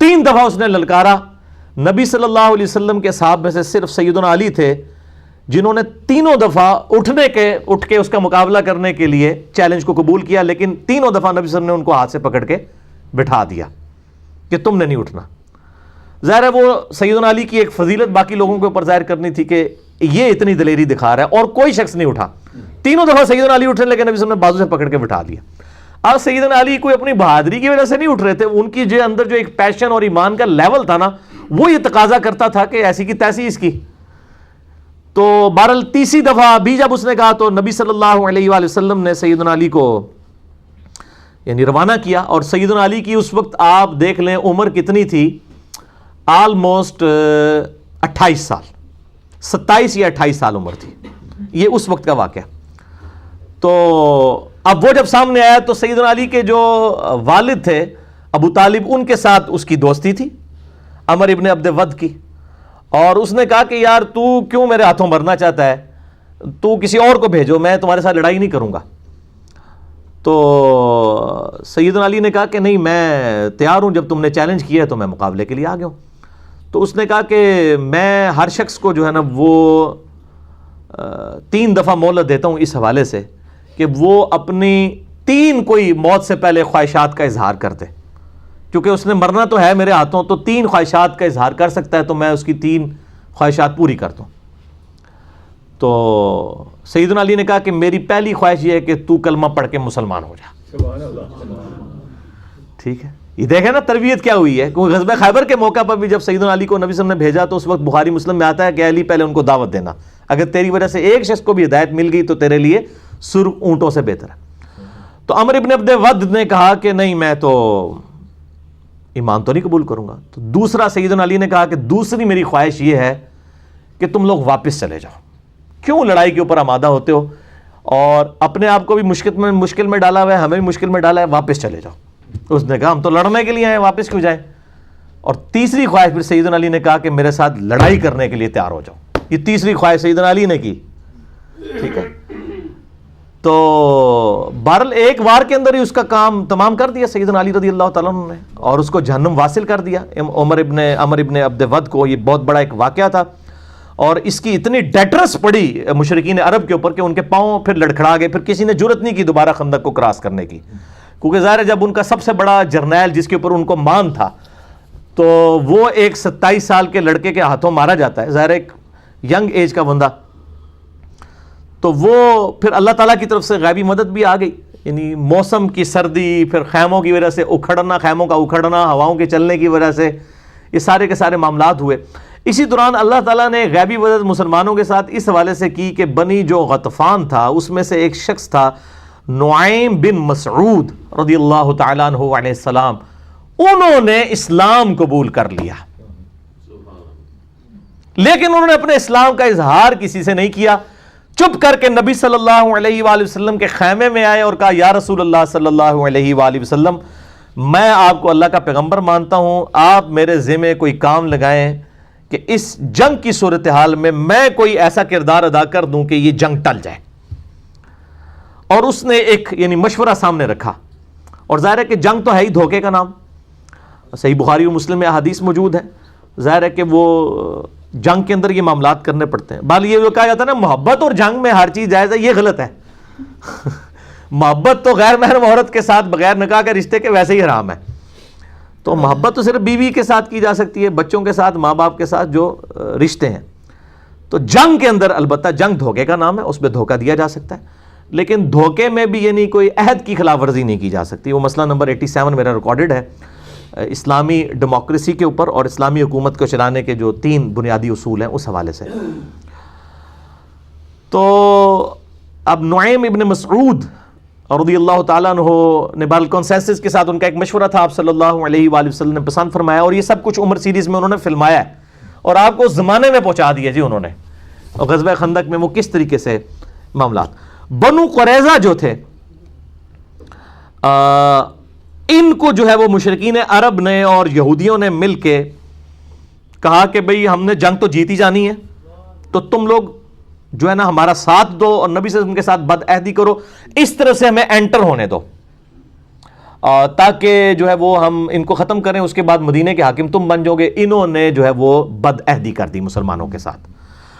[SPEAKER 1] 3 دفعہ اس نے للکارا. نبی صلی اللہ علیہ وسلم کے صحابہ میں سے صرف سیدنا علی تھے جنہوں نے 3 دفعہ اٹھ کے اس کا مقابلہ کرنے کے لیے چیلنج کو قبول کیا, لیکن 3 دفعہ نبی صلی اللہ علیہ وسلم نے ان کو ہاتھ سے پکڑ کے بٹھا دیا کہ تم نے نہیں اٹھنا. ظاہر ہے وہ سیدنا علی کی ایک فضیلت باقی لوگوں کے اوپر ظاہر کرنی تھی کہ یہ اتنی دلیری دکھا رہا ہے, اور کوئی شخص نہیں اٹھا. 3 دفعہ سیدنا علی اٹھنے لگے, نبی صلی اللہ علیہ وسلم نے بازو سے پکڑ کے بٹھا دیا. اب سیدنا علی کوئی اپنی بہادری کی وجہ سے نہیں اٹھ رہے تھے, ان کی جو اندر جو ایک پیشن اور ایمان کا لیول تھا نا, وہ یہ تقاضا کرتا تھا کہ ایسی کی تیسی اس کی. تو بہرحال 3 دفعہ بھی جب اس نے کہا تو نبی صلی اللہ علیہ وآلہ وسلم نے سیدنا علی کو یعنی روانہ کیا. اور سیدنا علی کی اس وقت آپ دیکھ لیں عمر کتنی تھی, آلموسٹ 28 سال, 27 یا 28 سال عمر تھی. یہ اس وقت کا واقعہ. تو اب وہ جب سامنے آیا تو سیدنا علی کے جو والد تھے ابو طالب, ان کے ساتھ اس کی دوستی تھی عمر ابن عبد ود کی, اور اس نے کہا کہ یار تو کیوں میرے ہاتھوں مرنا چاہتا ہے, تو کسی اور کو بھیجو, میں تمہارے ساتھ لڑائی نہیں کروں گا. تو سیدنا علی نے کہا کہ نہیں میں تیار ہوں, جب تم نے چیلنج کیا ہے تو میں مقابلے کے لیے آ گیا ہوں. تو اس نے کہا کہ میں ہر شخص کو جو ہے نا وہ 3 دفعہ مہلت دیتا ہوں اس حوالے سے کہ وہ اپنی 3 کوئی موت سے پہلے خواہشات کا اظہار کرتے, کیونکہ اس نے مرنا تو ہے میرے ہاتھوں, تو 3 خواہشات کا اظہار کر سکتا ہے, تو میں اس کی 3 خواہشات پوری کرتا ہوں. تو سیدنا علی نے کہا کہ میری پہلی خواہش یہ ہے کہ تو کلمہ پڑھ کے مسلمان ہو جا.
[SPEAKER 2] سبحان اللہ.
[SPEAKER 1] ٹھیک ہے, یہ دیکھیں نا تربیت کیا ہوئی ہے. کیونکہ غزوہ خیبر کے موقع پر بھی جب سیدنا علی کو نبی صلی اللہ علیہ وسلم نے بھیجا تو اس وقت بخاری مسلم میں آتا ہے کہ علی پہلے ان کو دعوت دینا, اگر تیری وجہ سے ایک شخص کو بھی ہدایت مل گئی تو تیرے لیے سرخ اونٹوں سے بہتر ہے. تو عمر ابن عبد ود نے کہا کہ نہیں میں تو ایمان تو نہیں قبول کروں گا. تو دوسرا سیدنا علی نے کہا کہ دوسری میری خواہش یہ ہے کہ تم لوگ واپس چلے جاؤ, کیوں لڑائی کے اوپر آمادہ ہوتے ہو, اور اپنے آپ کو بھی مشکل میں ڈالا ہوا ہے, ہمیں بھی مشکل میں ڈالا ہے, واپس چلے جاؤ. اس نے کہا ہم تو لڑنے کے لیے آئے, واپس کیوں جائیں. اور تیسری خواہش پھر سیدنا علی نے کہا کہ میرے ساتھ لڑائی کرنے کے لیے تیار ہو جاؤ. یہ تیسری خواہش سیدنا علی نے کی. ٹھیک ہے, تو بہرحال ایک وار کے اندر ہی اس کا کام تمام کر دیا سیدنا علی رضی اللہ تعالیٰ عنہ نے, اور اس کو جہنم واصل کر دیا عمر ابن عبد ود کو. یہ بہت بڑا ایک واقعہ تھا, اور اس کی اتنی ڈیٹرس پڑی مشرکین عرب کے اوپر کہ ان کے پاؤں پھر لڑکھڑا گئے, پھر کسی نے جرت نہیں کی دوبارہ خندق کو کراس کرنے کی. کیونکہ ظاہر ہے جب ان کا سب سے بڑا جرنیل جس کے اوپر ان کو مان تھا, تو وہ ایک 27 سال کے لڑکے کے ہاتھوں مارا جاتا ہے, ظاہر ایک ینگ ایج کا بندہ, تو وہ پھر اللہ تعالیٰ کی طرف سے غیبی مدد بھی آ گئی. یعنی موسم کی سردی, پھر خیموں کی وجہ سے اکھڑنا, خیموں کا اکھڑنا, ہواؤں کے چلنے کی وجہ سے یہ سارے کے سارے معاملات ہوئے. اسی دوران اللہ تعالیٰ نے غیبی مدد مسلمانوں کے ساتھ اس حوالے سے کی کہ بنی جو غطفان تھا اس میں سے ایک شخص تھا نعیم بن مسعود رضی اللہ تعالیٰ عنہ علیہ السلام, انہوں نے اسلام قبول کر لیا, لیکن انہوں نے اپنے اسلام کا اظہار کسی سے نہیں کیا. چپ کر کے نبی صلی اللہ علیہ وآلہ وسلم کے خیمے میں آئے اور کہا یا رسول اللہ صلی اللہ علیہ وآلہ وسلم, میں آپ کو اللہ کا پیغمبر مانتا ہوں, آپ میرے ذمہ کوئی کام لگائیں کہ اس جنگ کی صورتحال میں کوئی ایسا کردار ادا کر دوں کہ یہ جنگ ٹل جائے. اور اس نے ایک یعنی مشورہ سامنے رکھا, اور ظاہر ہے کہ جنگ تو ہے ہی دھوکے کا نام, صحیح بخاری و مسلم میں حدیث موجود ہے. ظاہر ہے کہ وہ جنگ کے اندر یہ معاملات کرنے پڑتے ہیں. بال یہ جو کہا جاتا ہے نا محبت اور جنگ میں ہر چیز جائز ہے, یہ غلط ہے. محبت تو غیر محرم عورت کے ساتھ بغیر نکاح کے رشتے کے ویسے ہی حرام ہے. تو محبت تو صرف بیوی کے ساتھ کی جا سکتی ہے, بچوں کے ساتھ, ماں باپ کے ساتھ جو رشتے ہیں. تو جنگ کے اندر البتہ جنگ دھوکے کا نام ہے, اس پہ دھوکہ دیا جا سکتا ہے, لیکن دھوکے میں بھی یعنی کوئی عہد کی خلاف ورزی نہیں کی جا سکتی. وہ مسئلہ نمبر 87 میرا ریکارڈڈ ہے اسلامی ڈیموکریسی کے اوپر اور اسلامی حکومت کو چلانے کے جو 3 بنیادی اصول ہیں اس حوالے سے. تو اب نعیم ابن مسعود رضی اللہ تعالیٰ عنہ نے بال کنسنسس کے ساتھ ان کا ایک مشورہ تھا, آپ صلی اللہ علیہ وآلہ وسلم نے پسند فرمایا, اور یہ سب کچھ عمر سیریز میں انہوں نے فلمایا ہے اور آپ کو اس زمانے میں پہنچا دیا جی انہوں نے. اور غزوہ خندق میں وہ کس طریقے سے معاملات. بنو قریظہ جو تھے ان کو جو ہے وہ مشرکین عرب نے اور یہودیوں نے مل کے کہا کہ بھئی ہم نے جنگ تو جیتی جانی ہے، تو تم لوگ جو ہے نا ہمارا ساتھ دو اور نبی صلی اللہ علیہ وسلم کے ساتھ بد عہدی کرو، اس طرح سے ہمیں انٹر ہونے دو تاکہ جو ہے وہ ہم ان کو ختم کریں، اس کے بعد مدینہ کے حاکم تم بن جاؤ گے۔ انہوں نے جو ہے وہ بد عہدی کر دی مسلمانوں کے ساتھ،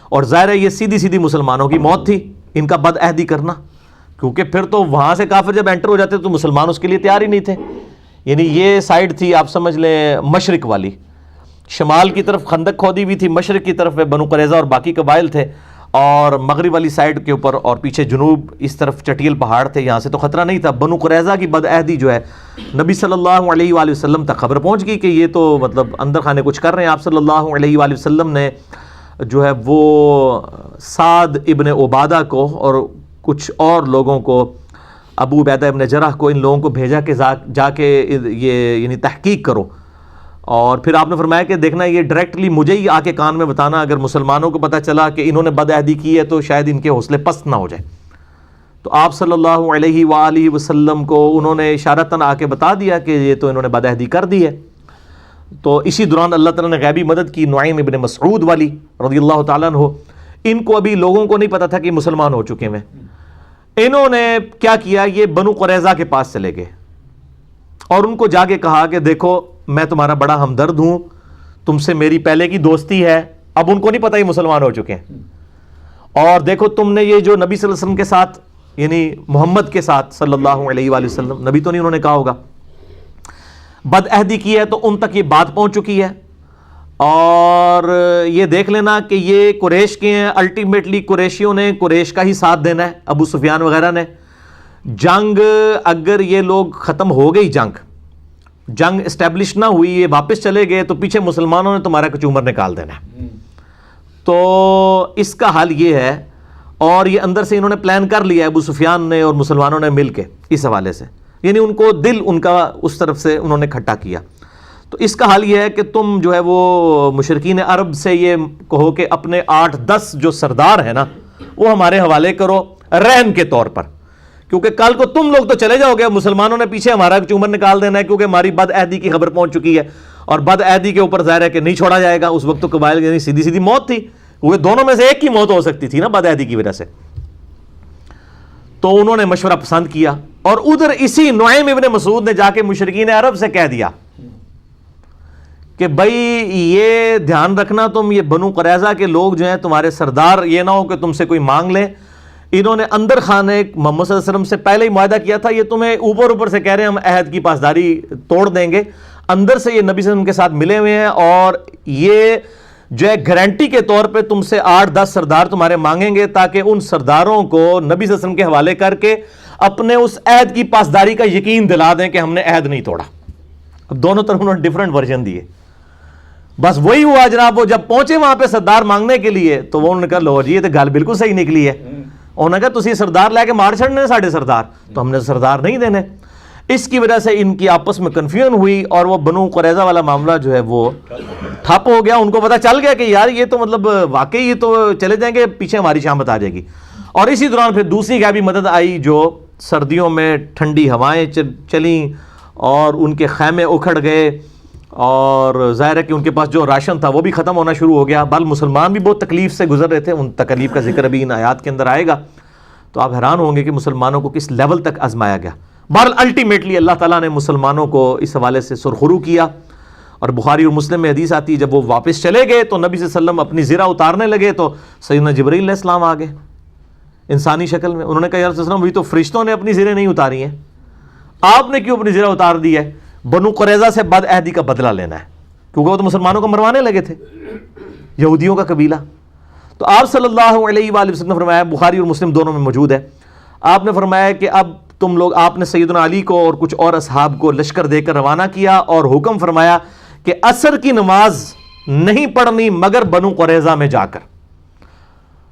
[SPEAKER 1] اور ظاہر ہے یہ سیدھی سیدھی مسلمانوں کی موت تھی ان کا بد عہدی کرنا، کیونکہ پھر تو وہاں سے کافر جب انٹر ہو جاتے تو مسلمان اس کے لیے تیار ہی نہیں تھے۔ یعنی یہ سائیڈ تھی آپ سمجھ لیں مشرق والی، شمال کی طرف خندق کھودی ہوئی تھی، مشرق کی طرف بنو قریظہ اور باقی قبائل تھے، اور مغرب والی سائیڈ کے اوپر اور پیچھے جنوب اس طرف چٹیل پہاڑ تھے، یہاں سے تو خطرہ نہیں تھا۔ بنو قریظہ کی بد عہدی جو ہے نبی صلی اللہ علیہ وآلہ وسلم تک خبر پہنچ گئی کہ یہ تو مطلب اندر خانے کچھ کر رہے ہیں۔ آپ صلی اللہ علیہ وآلہ وسلم نے جو ہے وہ سعد ابن عبادہ کو اور کچھ اور لوگوں کو، ابو عبیدہ ابن جرح کو، ان لوگوں کو بھیجا کہ جا کے یہ یعنی تحقیق کرو، اور پھر آپ نے فرمایا کہ دیکھنا یہ ڈائریکٹلی مجھے ہی آ کے کان میں بتانا، اگر مسلمانوں کو پتہ چلا کہ انہوں نے بد عہدی کی ہے تو شاید ان کے حوصلے پست نہ ہو جائے۔ تو آپ صلی اللہ علیہ وآلہ وسلم کو انہوں نے اشارتاً آ کے بتا دیا کہ یہ تو انہوں نے بد عہدی کر دی ہے۔ تو اسی دوران اللہ تعالیٰ نے غیبی مدد کی، نعیم ابن مسعود والی رضی اللہ تعالیٰ عنہ، ان کو ابھی لوگوں کو نہیں پتا تھا کہ مسلمان ہو چکے ہیں۔ انہوں نے کیا کیا، یہ بنو قریظہ کے پاس چلے گئے اور ان کو جا کے کہا کہ دیکھو میں تمہارا بڑا ہمدرد ہوں، تم سے میری پہلے کی دوستی ہے۔ اب ان کو نہیں پتا یہ مسلمان ہو چکے ہیں، اور دیکھو تم نے یہ جو نبی صلی اللہ علیہ وسلم کے ساتھ یعنی محمد کے ساتھ صلی اللہ علیہ وآلہ وسلم، نبی تو نہیں انہوں نے کہا ہوگا، بد عہدی کی ہے، تو ان تک یہ بات پہنچ چکی ہے۔ اور یہ دیکھ لینا کہ یہ قریش کے ہیں، الٹیمیٹلی قریشیوں نے قریش کا ہی ساتھ دینا ہے، ابو سفیان وغیرہ نے۔ جنگ اگر یہ لوگ ختم ہو گئی، جنگ اسٹیبلش نہ ہوئی، یہ واپس چلے گئے، تو پیچھے مسلمانوں نے تمہارا کچومر نکال دینا ہے۔ تو اس کا حل یہ ہے، اور یہ اندر سے انہوں نے پلان کر لیا ابو سفیان نے اور مسلمانوں نے مل کے اس حوالے سے، یعنی ان کو دل ان کا اس طرف سے انہوں نے کھٹا کیا۔ تو اس کا حل یہ ہے کہ تم جو ہے وہ مشرکین عرب سے یہ کہو کہ اپنے 8-10 جو سردار ہیں نا وہ ہمارے حوالے کرو رہن کے طور پر، کیونکہ کل کو تم لوگ تو چلے جاؤ گے، مسلمانوں نے پیچھے ہمارا چومر نکال دینا ہے، کیونکہ ہماری بد عہدی کی خبر پہنچ چکی ہے، اور بد عہدی کے اوپر ظاہر ہے کہ نہیں چھوڑا جائے گا۔ اس وقت تو قبائل یعنی سیدھی سیدھی موت تھی، وہ دونوں میں سے ایک کی موت ہو سکتی تھی نا بد عہدی کی وجہ سے۔ تو انہوں نے مشورہ پسند کیا، اور ادھر اسی نعیم ابن مسعود نے جا کے مشرکین عرب سے کہہ دیا کہ بھائی یہ دھیان رکھنا، تم یہ بنو قریظہ کے لوگ جو ہیں تمہارے سردار، یہ نہ ہو کہ تم سے کوئی مانگ لے۔ انہوں نے اندر خانے محمد صلی اللہ علیہ وسلم سے پہلے ہی معاہدہ کیا تھا، یہ تمہیں اوپر سے کہہ رہے ہیں ہم عہد کی پاسداری توڑ دیں گے، اندر سے یہ نبی صلی اللہ علیہ وسلم کے ساتھ ملے ہوئے ہیں، اور یہ جو ہے گارنٹی کے طور پہ تم سے 8-10 سردار تمہارے مانگیں گے، تاکہ ان سرداروں کو نبی صلی اللہ علیہ وسلم کے حوالے کر کے اپنے اس عہد کی پاسداری کا یقین دلا دیں کہ ہم نے عہد نہیں توڑا۔ اب دونوں طرف انہوں نے ڈیفرنٹ ورژن دیے، بس وہی ہوا جناب، وہ جب پہنچے وہاں پہ سردار مانگنے کے لیے تو وہ انہوں نے کہا لو جی یہ تو گل بالکل صحیح نکلی ہے، انہوں نے کہا تسی سردار لے کے مار چھڑنے ساڑھے سردار، تو ہم نے سردار نہیں دینے۔ اس کی وجہ سے ان کی آپس میں کنفیوژن ہوئی، اور وہ بنو قریظہ والا معاملہ جو ہے وہ ٹھپ ہو گیا۔ ان کو پتہ چل گیا کہ یار یہ تو مطلب واقعی یہ تو چلے جائیں گے، پیچھے ہماری شامت آ جائے گی۔ اور اسی دوران پھر دوسری غیبی مدد آئی، جو سردیوں میں ٹھنڈی ہوائیں چلیں اور ان کے خیمے اکھڑ گئے، اور ظاہر ہے کہ ان کے پاس جو راشن تھا وہ بھی ختم ہونا شروع ہو گیا، بل مسلمان بھی بہت تکلیف سے گزر رہے تھے۔ ان تکلیف کا ذکر ابھی ان آیات کے اندر آئے گا، تو آپ حیران ہوں گے کہ مسلمانوں کو کس لیول تک آزمایا گیا۔ بہرحال الٹیمیٹلی اللہ تعالیٰ نے مسلمانوں کو اس حوالے سے سرخرو کیا، اور بخاری اور مسلم میں حدیث آتی ہے جب وہ واپس چلے گئے تو نبی صلی اللہ علیہ وسلم اپنی زرہ اتارنے لگے تو سیدنا جبرائیل علیہ السلام آ گئے انسانی شکل میں۔ انہوں نے کہا یا رسول اللہ وہی تو فرشتوں نے اپنی زرہیں نہیں اتاری ہیں، آپ نے کیوں اپنی زرہ اتار دی ہے؟ بنو قریظہ سے بد عہدی کا بدلہ لینا ہے، کیونکہ وہ تو مسلمانوں کو مروانے لگے تھے، یہودیوں کا قبیلہ۔ تو آپ صلی اللہ علیہ وآلہ وسلم نے فرمایا، بخاری اور مسلم دونوں میں موجود ہے، آپ نے فرمایا کہ اب تم لوگ، آپ نے سیدنا علی کو اور کچھ اور اصحاب کو لشکر دے کر روانہ کیا، اور حکم فرمایا کہ عصر کی نماز نہیں پڑھنی مگر بنو قریظہ میں جا کر۔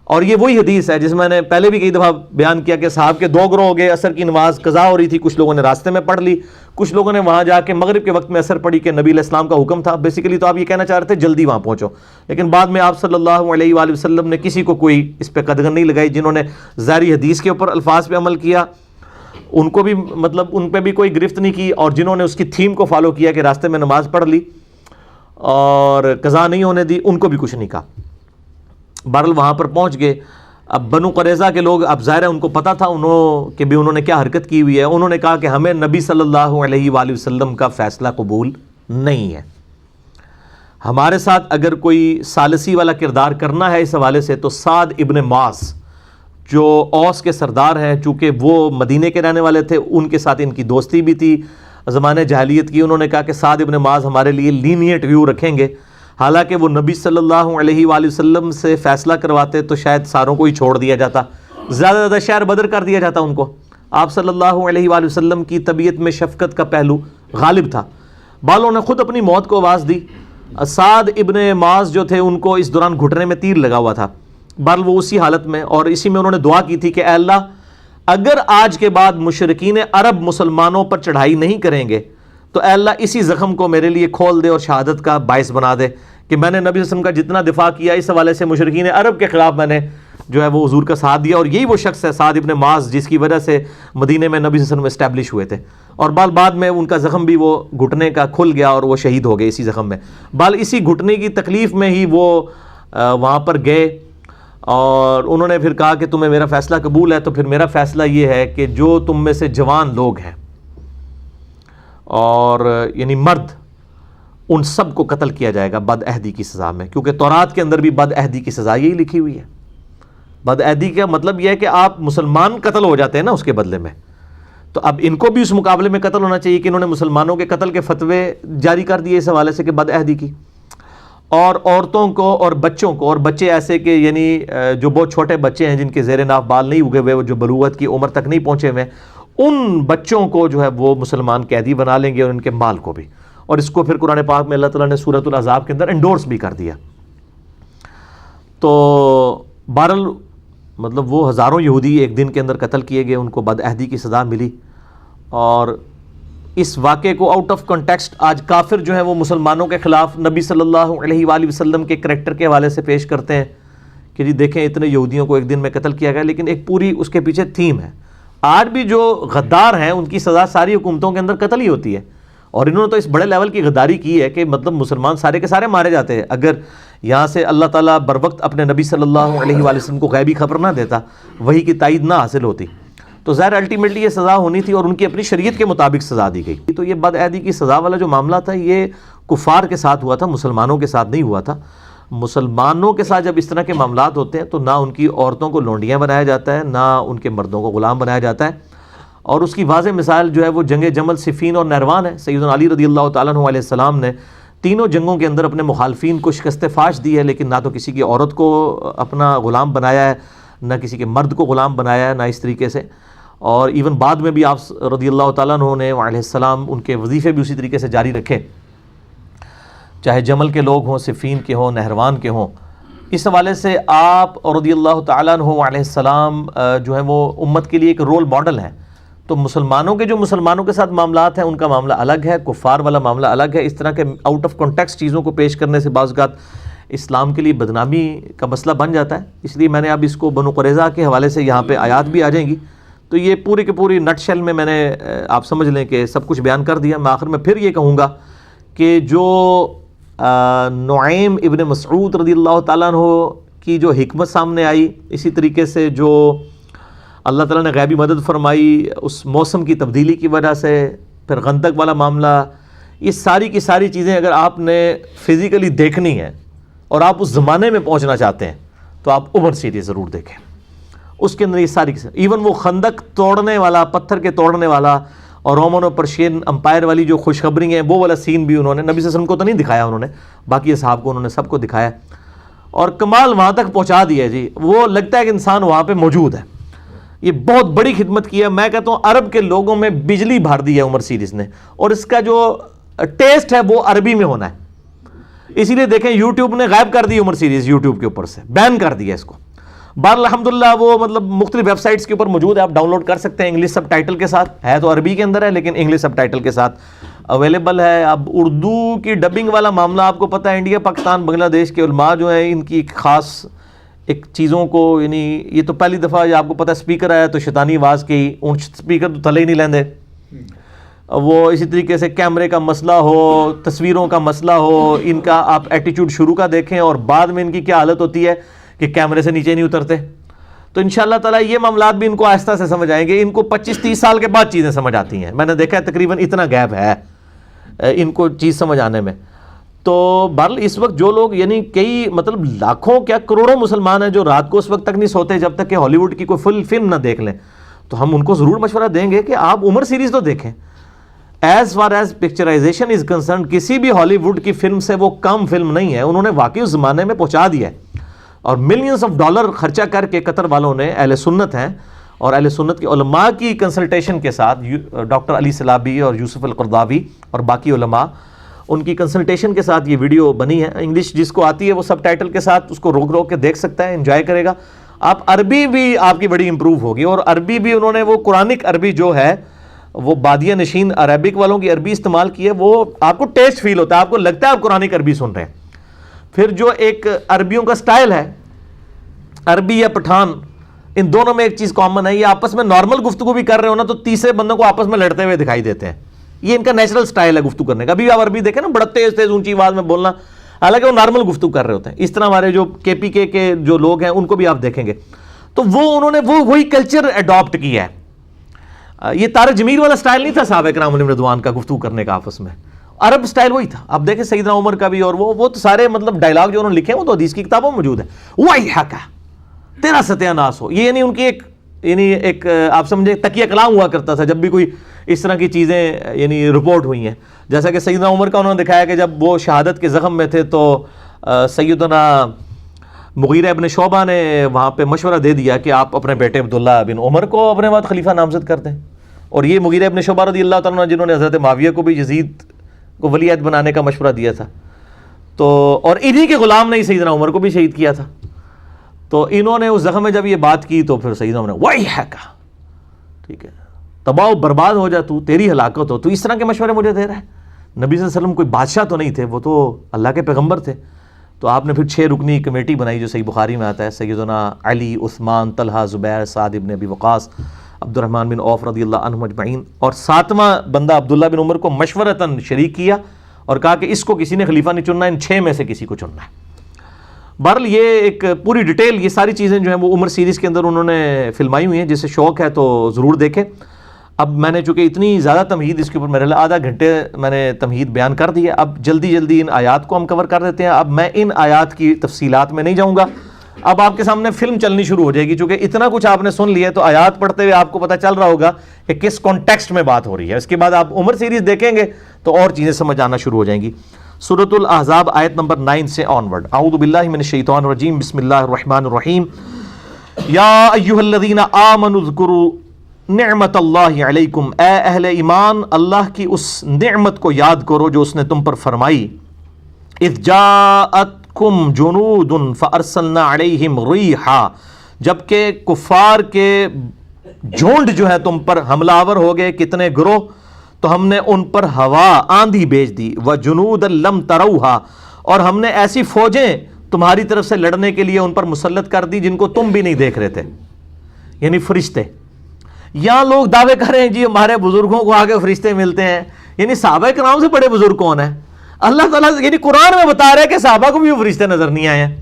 [SPEAKER 1] اور یہ وہی حدیث ہے جس میں نے پہلے بھی کئی دفعہ بیان کیا کہ صحاب کے 2 گروہ ہو گئے، عصر کی نماز قضا ہو رہی تھی، کچھ لوگوں نے راستے میں پڑھ لی، کچھ لوگوں نے وہاں جا کے مغرب کے وقت میں عصر پڑھی کہ نبی علیہ السلام کا حکم تھا۔ بیسیکلی تو آپ یہ کہنا چاہ رہے تھے جلدی وہاں پہنچو، لیکن بعد میں آپ صلی اللہ علیہ وآلہ وسلم نے کسی کو کوئی اس پہ قدغن نہیں لگائی۔ جنہوں نے ظاہری حدیث کے اوپر الفاظ پہ عمل کیا ان کو بھی مطلب ان پہ بھی کوئی گرفت نہیں کی، اور جنہوں نے اس کی تھیم کو فالو کیا کہ راستے میں نماز پڑھ لی اور قضا نہیں ہونے دی، ان کو بھی کچھ نہیں کہا۔ بہرحال وہاں پر پہنچ گئے۔ اب بنو قریظہ کے لوگ، اب ظاہر ہے ان کو پتہ تھا انہوں نے کیا حرکت کی ہوئی ہے۔ انہوں نے کہا کہ ہمیں نبی صلی اللہ علیہ وآلہ وسلم کا فیصلہ قبول نہیں ہے، ہمارے ساتھ اگر کوئی ثالثی والا کردار کرنا ہے اس حوالے سے تو سعد ابن معاذ جو اوس کے سردار ہیں، چونکہ وہ مدینے کے رہنے والے تھے، ان کے ساتھ ان کی دوستی بھی تھی زمانے جاہلیت کی۔ انہوں نے کہا کہ سعد ابن معاذ ہمارے لیے لینیٹ ویو رکھیں گے، حالانکہ وہ نبی صلی اللہ علیہ وآلہ وسلم سے فیصلہ کرواتے تو شاید ساروں کو ہی چھوڑ دیا جاتا، زیادہ زیادہ شہر بدر کر دیا جاتا ان کو۔ آپ صلی اللہ علیہ وآلہ وسلم کی طبیعت میں شفقت کا پہلو غالب تھا۔ بالوں نے خود اپنی موت کو آواز دی۔ سعد ابن معاذ جو تھے ان کو اس دوران گھٹنے میں تیر لگا ہوا تھا، بہرحال وہ اسی حالت میں، اور اسی میں انہوں نے دعا کی تھی کہ اے اللہ اگر آج کے بعد مشرکین عرب مسلمانوں پر چڑھائی نہیں کریں گے تو اے اللہ اسی زخم کو میرے لیے کھول دے اور شہادت کا باعث بنا دے کہ میں نے نبی صلی اللہ علیہ وسلم کا جتنا دفاع کیا اس حوالے سے مشرکین عرب کے خلاف میں نے جو ہے وہ حضور کا ساتھ دیا۔ اور یہی وہ شخص ہے سعد ابن معاذ جس کی وجہ سے مدینے میں نبی صلی اللہ علیہ وسلم اسٹیبلش ہوئے تھے، اور بعد میں ان کا زخم بھی وہ گھٹنے کا کھل گیا اور وہ شہید ہو گئے اسی زخم میں۔ اسی گھٹنے کی تکلیف میں ہی وہ وہاں پر گئے اور انہوں نے پھر کہا کہ تمہیں میرا فیصلہ قبول ہے تو پھر میرا فیصلہ یہ ہے کہ جو تم میں سے جوان لوگ ہیں اور یعنی مرد، ان سب کو قتل کیا جائے گا بد عہدی کی سزا میں، کیونکہ تورات کے اندر بھی بد عہدی کی سزا یہی لکھی ہوئی ہے۔ بد عہدی کا مطلب یہ ہے کہ آپ مسلمان قتل ہو جاتے ہیں نا اس کے بدلے میں، تو اب ان کو بھی اس مقابلے میں قتل ہونا چاہیے کہ انہوں نے مسلمانوں کے قتل کے فتوے جاری کر دیے اس حوالے سے کہ بد عہدی کی، اور عورتوں کو اور بچوں کو، اور بچے ایسے کہ یعنی جو بہت چھوٹے بچے ہیں جن کے زیر ناف بال نہیں اگے ہوئے، جو بلوغت کی عمر تک نہیں پہنچے ہوئے، ان بچوں کو جو ہے وہ مسلمان قیدی بنا لیں گے اور ان کے مال کو بھی، اور اس کو پھر قرآن پاک میں اللہ تعالیٰ نے سورۃ الاحزاب کے اندر انڈورس بھی کر دیا۔ تو بہرحال مطلب وہ ہزاروں یہودی ایک دن کے اندر قتل کیے گئے، ان کو بد عہدی کی سزا ملی۔ اور اس واقعے کو آؤٹ آف کنٹیکسٹ آج کافر جو ہیں وہ مسلمانوں کے خلاف نبی صلی اللہ علیہ وآلہ وسلم کے کریکٹر کے حوالے سے پیش کرتے ہیں کہ جی دیکھیں اتنے یہودیوں کو ایک دن میں قتل کیا گیا، لیکن ایک پوری اس کے پیچھے تھیم ہے۔ آج بھی جو غدار ہیں ان کی سزا ساری حکومتوں کے اندر قتل ہی ہوتی ہے، اور انہوں نے تو اس بڑے لیول کی غداری کی ہے کہ مطلب مسلمان سارے کے سارے مارے جاتے ہیں۔ اگر یہاں سے اللہ تعالیٰ بر وقت اپنے نبی صلی اللہ علیہ وآلہ وسلم کو غیبی خبر نہ دیتا، وحی کی تائید نہ حاصل ہوتی، تو ظاہر الٹیمیٹلی یہ سزا ہونی تھی، اور ان کی اپنی شریعت کے مطابق سزا دی گئی۔ تو یہ بد عہدی کی سزا والا جو معاملہ تھا یہ کفار کے ساتھ ہوا تھا، مسلمانوں کے ساتھ نہیں ہوا تھا۔ مسلمانوں کے ساتھ جب اس طرح کے معاملات ہوتے ہیں تو نہ ان کی عورتوں کو لونڈیاں بنایا جاتا ہے، نہ ان کے مردوں کو غلام بنایا جاتا ہے، اور اس کی واضح مثال جو ہے وہ جنگ جمل، صفین اور نہروان ہے۔ سیدنا علی رضی اللہ تعالیٰ عنہ علیہ السلام نے تینوں جنگوں کے اندر اپنے مخالفین کو شکست فاش دی ہے، لیکن نہ تو کسی کی عورت کو اپنا غلام بنایا ہے، نہ کسی کے مرد کو غلام بنایا ہے، نہ اس طریقے سے۔ اور ایون بعد میں بھی آپ رضی اللہ تعالیٰ عنہ نے علیہ السلام ان کے وظیفے بھی اسی طریقے سے جاری رکھے، چاہے جمل کے لوگ ہوں، صفین کے ہوں، نہروان کے ہوں۔ اس حوالے سے آپ رضی اللہ تعالیٰ عنہ علیہ السلام جو ہے وہ امت کے لیے ایک رول ماڈل ہیں۔ تو مسلمانوں کے جو مسلمانوں کے ساتھ معاملات ہیں ان کا معاملہ الگ ہے، کفار والا معاملہ الگ ہے۔ اس طرح کے آؤٹ آف کانٹیکسٹ چیزوں کو پیش کرنے سے بعض اوقات اسلام کے لیے بدنامی کا مسئلہ بن جاتا ہے، اس لیے میں نے اب اس کو بنو قریظہ کے حوالے سے یہاں پہ آیات بھی آ جائیں گی، تو یہ پوری کی پوری نٹ شیل میں نے آپ سمجھ لیں کہ سب کچھ بیان کر دیا۔ میں آخر میں پھر یہ کہوں گا کہ جو نعیم ابن مسعود رضی اللہ تعالیٰ عنہ کی جو حکمت سامنے آئی، اسی طریقے سے جو اللہ تعالیٰ نے غیبی مدد فرمائی اس موسم کی تبدیلی کی وجہ سے، پھر خندق والا معاملہ، یہ ساری کی ساری چیزیں اگر آپ نے فزیکلی دیکھنی ہے اور آپ اس زمانے میں پہنچنا چاہتے ہیں تو آپ عمر سیریز ضرور دیکھیں۔ اس کے اندر یہ ساری ایون وہ خندق توڑنے والا، پتھر کے توڑنے والا اور رومن اور پرشین امپائر والی جو خوشخبری ہیں، وہ والا سین بھی انہوں نے نبی صلی اللہ علیہ وسلم کو تو نہیں دکھایا، انہوں نے باقی اصحاب کو انہوں نے سب کو دکھایا، اور کمال وہاں تک پہنچا دیا جی۔ وہ لگتا ہے کہ انسان وہاں پہ موجود ہے، یہ بہت بڑی خدمت کی ہے۔ میں کہتا ہوں عرب کے لوگوں میں بجلی بھر دی ہے عمر سیریز نے، اور اس کا جو ٹیسٹ ہے وہ عربی میں ہونا ہے، اسی لیے دیکھیں یوٹیوب نے غائب کر دی عمر سیریز، یوٹیوب کے اوپر سے بین کر دیا اس کو۔ بہرحال الحمدللہ وہ مطلب مختلف ویب سائٹس کے اوپر موجود ہے، آپ ڈاؤن لوڈ کر سکتے ہیں انگلش سب ٹائٹل کے ساتھ، ہے تو عربی کے اندر ہے لیکن انگلش سب ٹائٹل کے ساتھ اویلیبل ہے۔ اب اردو کی ڈبنگ والا معاملہ آپ کو پتہ ہے، انڈیا پاکستان بنگلہ دیش کے علماء جو ہیں ان کی ایک خاص ایک چیزوں کو، یعنی یہ تو پہلی دفعہ آپ کو پتہ ہے اسپیکر آیا تو شیطانی آواز کی، ان اسپیکر تو تھلے ہی نہیں لیندے، وہ اسی طریقے سے کیمرے کا مسئلہ ہو، تصویروں کا مسئلہ ہو، ان کا آپ ایٹیچیوڈ شروع کا دیکھیں اور بعد میں ان کی کیا حالت ہوتی ہے کہ کیمرے سے نیچے نہیں اترتے. تو انشاءاللہ تعالیٰ یہ معاملات بھی ان کو آہستہ سے سمجھ آئیں گے. ان کو 25-30 سال کے بعد چیزیں سمجھ آتی ہیں. میں نے دیکھا ہے تقریباً اتنا گیپ ہے ان کو چیز سمجھ آنے میں. تو بہرحال اس وقت جو لوگ یعنی کئی مطلب لاکھوں کیا کروڑوں مسلمان ہیں جو رات کو اس وقت تک نہیں سوتے جب تک کہ ہالی ووڈ کی کوئی فل فلم نہ دیکھ لیں. تو ہم ان کو ضرور مشورہ دیں گے کہ آپ عمر سیریز تو دیکھیں. As far as picturisation is concerned کسی بھی ہالی ووڈ کی فلم سے وہ کم فلم نہیں ہے. انہوں نے واقعی اس زمانے میں پہنچا دیا ہے اور ملینز آف ڈالر خرچہ کر کے قطر والوں نے، اہل سنت ہیں اور اہل سنت کے علماء کی کنسلٹیشن کے ساتھ، ڈاکٹر علی سلابی اور یوسف القرضاوی اور باقی علماء، ان کی کنسلٹیشن کے ساتھ یہ ویڈیو بنی ہے. انگلش جس کو آتی ہے وہ سب ٹائٹل کے ساتھ اس کو روک روک کے دیکھ سکتا ہے، انجوائے کرے گا. آپ عربی بھی آپ کی بڑی امپروو ہوگی. اور عربی بھی انہوں نے وہ قرآنک عربی جو ہے وہ بادیہ نشین عربک والوں کی عربی استعمال کی ہے، وہ آپ کو ٹیسٹ فیل ہوتا ہے، آپ کو لگتا ہے آپ قرآنک عربی سن رہے ہیں. پھر جو ایک عربیوں کا سٹائل ہے، عربی یا پٹھان، ان دونوں میں ایک چیز کامن ہے، یہ آپس میں نارمل گفتگو بھی کر رہے ہو نا تو تیسرے بندوں کو آپس میں لڑتے ہوئے دکھائی دیتے ہیں. یہ ان کا نیچرل سٹائل ہے گفتگو کرنے کا. ابھی آپ عربی دیکھیں نا، بڑا تیز تیز اونچی آواز میں بولنا، حالانکہ وہ نارمل گفتگو کر رہے ہوتے ہیں. اس طرح ہمارے جو کے پی کے جو لوگ ہیں ان کو بھی آپ دیکھیں گے تو وہ انہوں نے وہی کلچر اڈاپٹ کیا ہے. یہ طارق جمیل والا سٹائل نہیں تھا صحابہ کرام علیہم رضوان کا گفتگو کرنے کا آپس میں. عرب سٹائل وہی تھا. آپ دیکھیں سیدنا عمر کا بھی، اور وہ تو سارے مطلب ڈائلاگ جو انہوں نے لکھے ہیں وہ تو حدیث کی کتابوں میں موجود ہے. وَيْحَكَ تیرا ستیہ ناس ہو. یہ یعنی ان کی ایک آپ سمجھے تقیہ کلام ہوا کرتا تھا جب بھی کوئی اس طرح کی چیزیں یعنی رپورٹ ہوئی ہیں. جیسا کہ سیدنا عمر کا انہوں نے دکھایا کہ جب وہ شہادت کے زخم میں تھے تو سیدنا مغیرہ ابن شعبہ نے وہاں پہ مشورہ دے دیا کہ آپ اپنے بیٹے عبداللہ بن عمر کو اپنے بعد خلیفہ نامزد کر دیں. اور یہ مغیرہ ابن شعبہ رضی اللہ تعالیٰ عنہ جنہوں نے حضرت معاویہ کو بھی یزید کو ولی عہد بنانے کا مشورہ دیا تھا، تو اور انہی کے غلام نے سیدنا عمر کو بھی شہید کیا تھا. تو انہوں نے اس زخم میں جب یہ بات کی تو پھر سیدنا عمر نے وَيْحَكَ، ٹھیک ہے، تباہ و برباد ہو جا تو، تیری ہلاکت ہو، تو اس طرح کے مشورے مجھے دے رہا ہے. نبی صلی اللہ علیہ وسلم کوئی بادشاہ تو نہیں تھے، وہ تو اللہ کے پیغمبر تھے. تو آپ نے پھر 6 رکنی کمیٹی بنائی جو صحیح بخاری میں آتا ہے. سیدنا علی، عثمان، طلحہ، زبیر، سعد ابن ابی وقاص، عبد الرحمن بن عوف رضی اللہ عنہم اجمعین، اور 7واں بندہ عبداللہ بن عمر کو مشورتاً شریک کیا اور کہا کہ اس کو کسی نے خلیفہ نہیں چننا، ان 6 میں سے کسی کو چننا ہے. بہرحال یہ ایک پوری ڈیٹیل، یہ ساری چیزیں جو ہیں وہ عمر سیریز کے اندر انہوں نے فلمائی ہوئی ہیں. جسے شوق ہے تو ضرور دیکھیں. اب میں نے چونکہ اتنی زیادہ تمہید اس کے اوپر میرے آدھا گھنٹے میں نے تمہید بیان کر دی ہے، اب جلدی ان آیات کو ہم کور کر دیتے ہیں. اب میں ان آیات کی تفصیلات میں نہیں جاؤں گا. اب آپ کے سامنے فلم چلنی شروع ہو جائے گی. چونکہ اتنا کچھ آپ نے سن لیا ہے تو آیات پڑھتے ہوئے آپ کو پتہ چل رہا ہوگا کہ کس کانٹیکسٹ میں بات ہو رہی ہے. اس کے بعد آپ عمر سیریز دیکھیں گے تو اور چیزیں سمجھ آنا شروع ہو جائیں گی. سورۃ الاحزاب آیت نمبر 9 سے آنورڈ. اعوذ باللہ من الشیطان الرجیم، بسم اللہ الرحمن الرحیم. یا ایھا الذین آمنوا اذکروا نعمت اللہ علیکم، اے اہل ایمان اللہ کی اس نعمت کو یاد کرو جو اس نے تم پر فرمائی. اذ جاءتکم جنود فارسلنا علیہم ریحا، جبکہ کفار کے جھنڈ جو ہے تم پر حملہ آور ہو گئے، کتنے گروہ، تو ہم نے ان پر ہوا آندھی بھیج دی. وجنودا لم تروہا، اور ہم نے ایسی فوجیں تمہاری طرف سے لڑنے کے لیے ان پر مسلط کر دی جن کو تم بھی نہیں دیکھ رہے تھے، یعنی فرشتے. یہاں لوگ دعوے کر رہے ہیں جی ہمارے بزرگوں کو آگے فرشتے ملتے ہیں. یعنی صحابہ کرام سے بڑے بزرگ کون ہیں؟ اللہ تعالیٰ یعنی قرآن میں بتا رہا ہے کہ صحابہ کو بھی وہ فرشتے نظر نہیں آئے ہیں،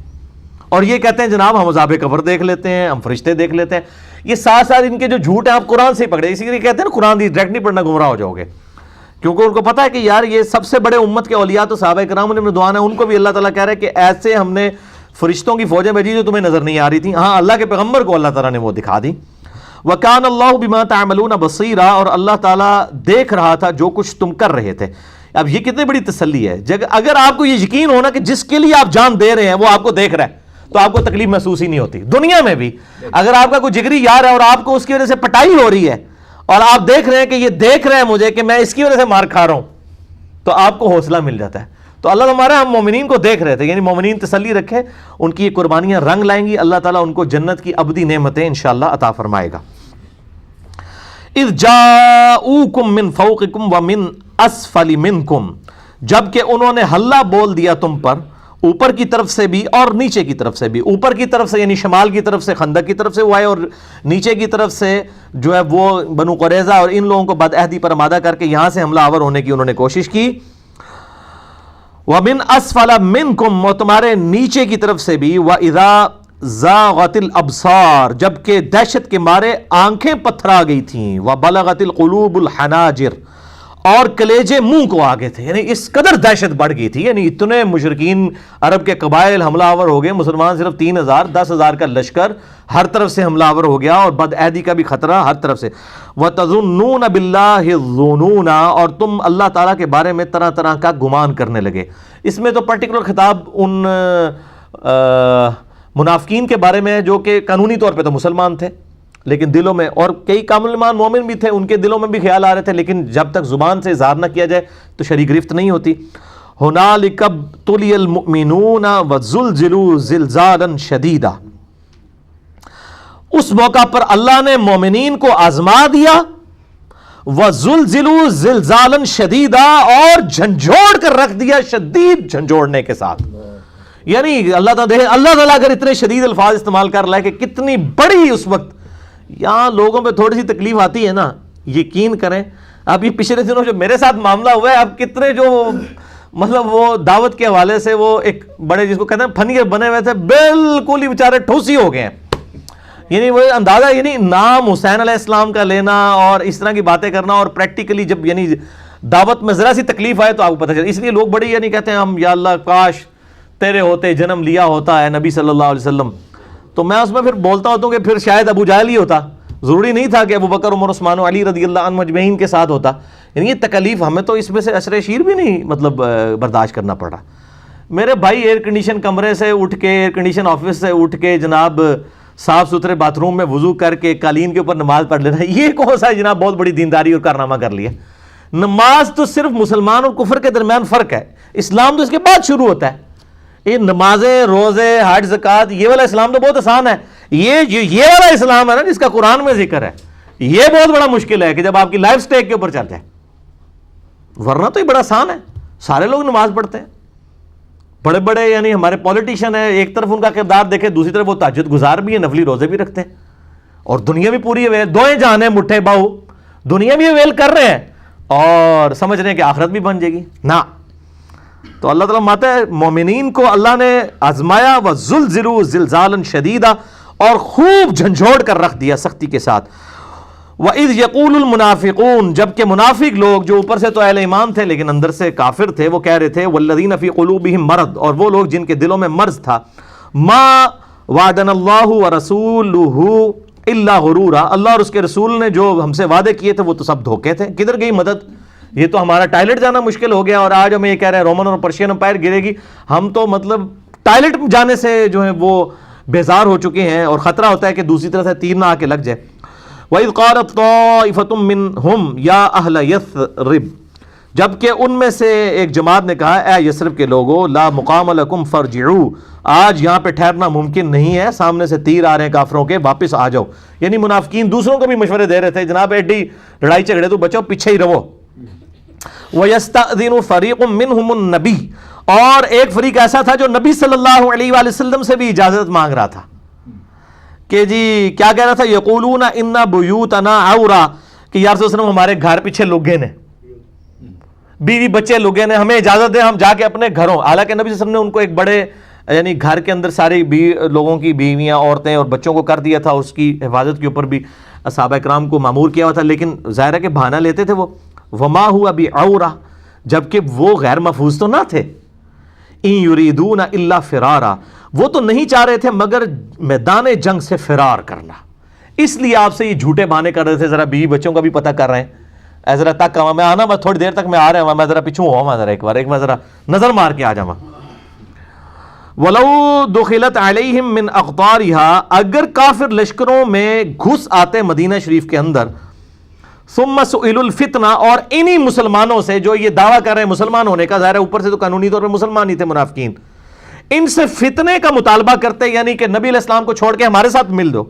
[SPEAKER 1] اور یہ کہتے ہیں جناب ہم عذاب قبر دیکھ لیتے ہیں، ہم فرشتے دیکھ لیتے ہیں. یہ ساتھ ساتھ ان کے جو جھوٹ ہیں آپ قرآن سے ہی پکڑے. اسی لیے کہتے ہیں نا قرآن ڈائریکٹ نہیں پڑھنا، گمراہ ہو جاؤ گے. کیونکہ ان کو پتا ہے کہ یار یہ سب سے بڑے امت کے اولیاء تو صحابہ کرام علیہم رضوان ہیں. ان کو بھی اللہ تعالیٰ کہہ رہا ہے کہ ایسے ہم نے فرشتوں کی فوجیں بھیجی جو تمہیں نظر نہیں آ رہی تھیں. ہاں اللہ کے پیغمبر کو اللہ تعالیٰ نے وہ دکھا دی. وَكَانَ اللَّهُ بِمَا تَعْمَلُونَ بَصِيرًا، اور اللہ تعالیٰ دیکھ رہا تھا جو کچھ تم کر رہے تھے. اب یہ کتنی بڑی تسلی ہے. اگر آپ کو یہ یقین ہونا کہ جس کے لیے آپ جان دے رہے ہیں وہ آپ کو دیکھ رہا ہے تو آپ کو تکلیف محسوس ہی نہیں ہوتی. دنیا میں بھی اگر آپ کا کوئی جگری یار ہے اور آپ کو اس کی وجہ سے پٹائی ہو رہی ہے اور آپ دیکھ رہے ہیں کہ یہ دیکھ رہے ہیں مجھے کہ میں اس کی وجہ سے مار کھا رہا ہوں، تو آپ کو حوصلہ مل جاتا ہے. تو اللہ ہمارا ہم مومنین کو دیکھ رہے تھے، یعنی مومنین تسلی رکھیں، ان کی یہ قربانیاں رنگ لائیں گی. اللہ تعالیٰ ان کو جنت کی ابدی نعمتیں انشاءاللہ عطا فرمائے گا. اذ جاؤکم من فوقکم ومن اسفل منکم، جبکہ انہوں نے ہلہ بول دیا تم پر اوپر کی طرف سے بھی اور نیچے کی طرف سے بھی. اوپر کی طرف سے یعنی شمال کی طرف سے خندق کی طرف سے وہ آئے, اور نیچے کی طرف سے جو ہے وہ بنو قریظہ اور ان لوگوں کو بدعہدی پر آمادہ کر کے یہاں سے حملہ آور ہونے کی انہوں نے کوشش کی. وَمِنْ أَسْفَلَ مِنْكُمْ, اور تمہارے نیچے کی طرف سے بھی. وَإِذَا زَاغَتِ الْأَبْصَارِ, جبکہ دہشت کے مارے آنکھیں پتھرا گئی تھیں. وَبَلَغَتِ الْقُلُوبُ الْحَنَاجِرِ, اور کلیجے منہ کو آگے تھے. یعنی اس قدر دہشت بڑھ گئی تھی, یعنی اتنے مشرکین عرب کے قبائل حملہ آور ہو گئے, مسلمان صرف 3000 10,000 کا لشکر ہر طرف سے حملہ آور ہو گیا, اور بدعہدی کا بھی خطرہ ہر طرف سے. وَتَظُنُّونَ بِاللَّهِ الظُّنُونَ, اور تم اللہ تعالیٰ کے بارے میں طرح طرح کا گمان کرنے لگے. اس میں تو پرٹیکولر خطاب ان منافقین کے بارے میں ہے جو کہ قانونی طور پہ تو مسلمان تھے لیکن دلوں میں, اور کئی کامل ایمان مومن بھی تھے, ان کے دلوں میں بھی خیال آ رہے تھے, لیکن جب تک زبان سے اظہار نہ کیا جائے تو شرعی گرفت نہیں ہوتی. هُنَالِكَ ابْتُلِيَ الْمُؤْمِنُونَ وَزُلْزِلُوا زِلْزَالًا شَدِيدًا, اس موقع پر اللہ نے مومنین کو آزما دیا. وَزُلْزِلُوا زِلْزَالًا شَدِيدًا, اور جھنجھوڑ کر رکھ دیا شدید جھنجھوڑنے کے ساتھ. یعنی اللہ تعالیٰ اگر اتنے شدید الفاظ استعمال کر رہا ہے کہ کتنی بڑی اس وقت یہاں لوگوں پہ تھوڑی سی تکلیف آتی ہے نا, یقین کریں. اب یہ پچھلے دنوں جو میرے ساتھ معاملہ ہوا ہے, اب کتنے جو مطلب وہ دعوت کے حوالے سے وہ ایک بڑے جس کو کہتے ہیں پھنگے بنے ہوئے تھے, بالکل ہی بیچارے ٹھوسی ہو گئے ہیں. یعنی وہ اندازہ, یعنی نام حسین علیہ السلام کا لینا اور اس طرح کی باتیں کرنا, اور پریکٹیکلی جب یعنی دعوت میں ذرا سی تکلیف آئے تو آپ کو پتہ چلے. اس لیے لوگ بڑی یعنی کہتے ہیں ہم یا اللہ کاش تیرے ہوتے جنم لیا ہوتا ہے نبی صلی اللہ علیہ وسلم. تو میں اس میں پھر بولتا ہوتا ہوں کہ پھر شاید ابو جہل ہی ہوتا, ضروری نہیں تھا کہ ابو بکر عمر عثمان و علی رضی اللہ عنہ اجمعین کے ساتھ ہوتا. یعنی یہ تکلیف ہمیں تو اس میں سے عشر شیر بھی نہیں مطلب برداشت کرنا پڑا. میرے بھائی ایئر کنڈیشن کمرے سے اٹھ کے, ایئر کنڈیشن آفس سے اٹھ کے جناب صاف ستھرے باتھ روم میں وضو کر کے قالین کے اوپر نماز پڑھ لینا, یہ کون سا جناب بہت بڑی دینداری اور کارنامہ کر لیا. نماز تو صرف مسلمان اور کفر کے درمیان فرق ہے, اسلام تو اس کے بعد شروع ہوتا ہے. یہ نمازیں, روزے, حج, زکوٰۃ, یہ والا اسلام تو بہت آسان ہے. یہ والا اسلام ہے نا جس کا قرآن میں ذکر ہے, یہ بہت بڑا مشکل ہے کہ جب آپ کی لائف سٹیک کے اوپر چلتے ہیں. ورنہ تو یہ بڑا آسان ہے, سارے لوگ نماز پڑھتے ہیں. بڑے بڑے یعنی ہمارے پولیٹیشین ہیں, ایک طرف ان کا کردار دیکھیں, دوسری طرف وہ تہجد گزار بھی ہیں, نفلی روزے بھی رکھتے ہیں, اور دنیا بھی پوری ہے, دوئیں جان ہیں مٹھے باؤ, دنیا بھی اویل کر رہے ہیں اور سمجھ رہے ہیں کہ آخرت بھی بن جائے گی نا. تو اللہ تعالیٰ ماتا ہے مومنین کو اللہ نے آزمایا. وَزُلْزِلُوا زِلْزَالًا شَدِيدًا, اور خوب جھنجھوڑ کر رکھ دیا سختی کے ساتھ. وَإِذْ يَقُولُ الْمُنَافِقُونَ, جبکہ منافق لوگ جو اوپر سے تو اہل ایمان تھے لیکن اندر سے کافر تھے, وہ کہہ رہے تھے وَالَّذِينَ فِي قُلُوبِهِمْ مَرَضٌ, اور وہ لوگ جن کے دلوں میں مرض تھا, مَا وَعَدَنَا اللَّهُ وَرَسُولُهُ إِلَّا غُرُورًا, اللہ اور اس کے رسول نے جو ہم سے وعدے کیے تھے وہ تو سب دھوکے تھے. کدھر گئی مدد؟ یہ تو ہمارا ٹائلٹ جانا مشکل ہو گیا, اور آج ہمیں یہ کہہ رہے ہیں رومن اور پرشین امپائر گرے گی. ہم تو مطلب ٹائلٹ جانے سے جو ہے وہ بیزار ہو چکے ہیں, اور خطرہ ہوتا ہے کہ دوسری طرف سے تیر نہ آ کے لگ جائے. وَإِذْ قَالَتْ طَائِفَةٌ مِّنْهُمْ يَا أَهْلَ يَثْرِبَ, جبکہ ان میں سے ایک جماعت نے کہا اے یثرب کے لوگوں, لا مقام لکم فارجعوا, آج یہاں پہ ٹھہرنا ممکن نہیں ہے, سامنے سے تیر آ رہے ہیں کافروں کے, واپس آ جاؤ. یعنی منافقین دوسروں کو بھی مشورے دے رہے تھے, جناب ایڈی لڑائی جھگڑے تو بچو, پیچھے ہی رہو. وَيَسْتَأْذِنُ فَرِيقٌ مِّنْهُمُ النَّبِيَّ, اور ایک فریق ایسا تھا جو نبی صلی اللہ علیہ وآلہ وسلم سے بھی اجازت مانگ رہا تھا کہ جی کیا کہہ رہا تھا, یقولون ان بیوتنا عورا, کہ یا رسول اللہ ہمارے گھر پیچھے لگے نے, بیوی بچے لگے نے, ہمیں اجازت دیں ہم جا کے اپنے گھروں. حالانکہ نبی صلی اللہ علیہ وسلم نے ان کو ایک بڑے یعنی گھر کے اندر ساری لوگوں کی بیویاں, عورتیں اور بچوں کو کر دیا تھا, اس کی حفاظت کے اوپر بھی صحابہ کرام کو مامور کیا ہوا تھا, لیکن ظاہر ہے کہ بہانہ لیتے تھے وہ. وما ہوا بعورا, جبکہ وہ غیر محفوظ تو نہ تھے. ان یریدون الا فرارا, وہ تو نہیں چاہ رہے تھے مگر میدان جنگ سے فرار کرنا, اس لیے آپ سے یہ جھوٹے بہانے کر رہے تھے. ذرا بیوی بچوں کا بھی پتہ کر رہے ہیں, اے ذرا تک میں آنا, میں تھوڑی دیر تک میں آ رہا ہوں, میں ذرا پیچھوں ہوا, ذرا ایک بار ذرا نظر مار کے آ جاؤں. وَلَوْ دُخِلَتْ عَلَيْهِمْ مِنْ أَقْطَارِهَا, اگر کافر لشکروں میں گھس آتے مدینہ شریف کے اندر, ثُمَّ سُئِلُوا الْفِتْنَةَ, اور انہی مسلمانوں سے جو یہ دعویٰ کر رہے ہیں مسلمان ہونے کا, ظاہر ہے اوپر سے تو قانونی طور پر مسلمان ہی تھے منافقین, ان سے فتنے کا مطالبہ کرتے, یعنی کہ نبی علیہ السلام کو چھوڑ کے ہمارے ساتھ مل دو.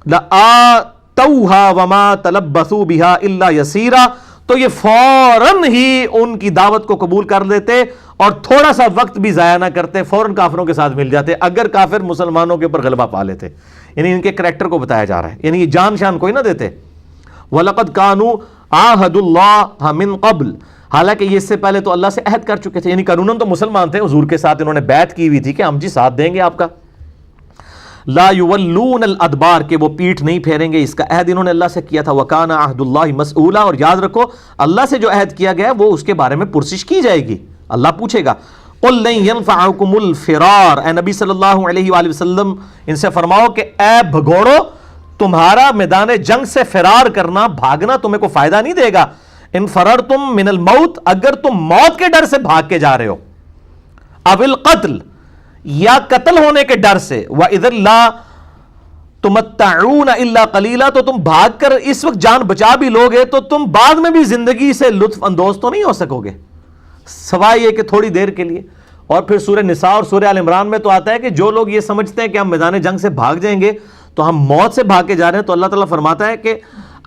[SPEAKER 1] لَآتَوْهَا وَمَا تَلَبَّثُوا بِهَا إِلَّا يَسِيرًا, تو یہ فوراً ہی ان کی دعوت کو قبول کر لیتے اور تھوڑا سا وقت بھی ضائع نہ کرتے، فوراً کافروں کے ساتھ مل جاتے اگر کافر مسلمانوں کے اوپر غلبہ پا لیتے. یعنی ان کے کریکٹر کو بتایا جا رہا ہے، یعنی یہ جان شان کوئی نہ دیتے. وَلَقَدْ كَانُوا عَاهَدُوا اللَّهَ مِن قَبْلُ، حالانکہ یہ اس سے پہلے تو اللہ سے عہد کر چکے تھے، یعنی قانوناً تو مسلمان تھے، حضور کے ساتھ انہوں نے بیعت کی ہوئی تھی کہ ہم جی ساتھ دیں گے آپ کا. لا یولون الادبار، کہ وہ پیٹھ نہیں پھیریں گے، اس کا عہد انہوں نے اللہ سے کیا تھا. وکان عہد اللہ مسئولا، اور یاد رکھو اللہ سے جو عہد کیا گیا وہ اس کے بارے میں پرسش کی جائے گی، اللہ پوچھے گا. قل لن ينفعكم الفرار، اے نبی صلی اللہ علیہ وآلہ وسلم ان سے فرماؤ کہ اے بھگوڑو، تمہارا میدان جنگ سے فرار کرنا، بھاگنا تمہیں کو فائدہ نہیں دے گا. ان فررتم من الموت، اگر تم موت کے ڈر سے بھاگ کے جا رہے ہو، او القتل، یا قتل ہونے کے ڈر سے، وَإِذًا لَا تُمَتَّعُونَ إِلَّا قَلِيلًا، تو تم بھاگ کر اس وقت جان بچا بھی لوگے تو تم بعد میں بھی زندگی سے لطف اندوز تو نہیں ہو سکو گے، سوائے یہ کہ تھوڑی دیر کے لیے. اور پھر سورہ نساء اور سورہ آل عمران میں تو آتا ہے کہ جو لوگ یہ سمجھتے ہیں کہ ہم میدان جنگ سے بھاگ جائیں گے تو ہم موت سے بھاگ کے جا رہے ہیں، تو اللہ تعالیٰ فرماتا ہے کہ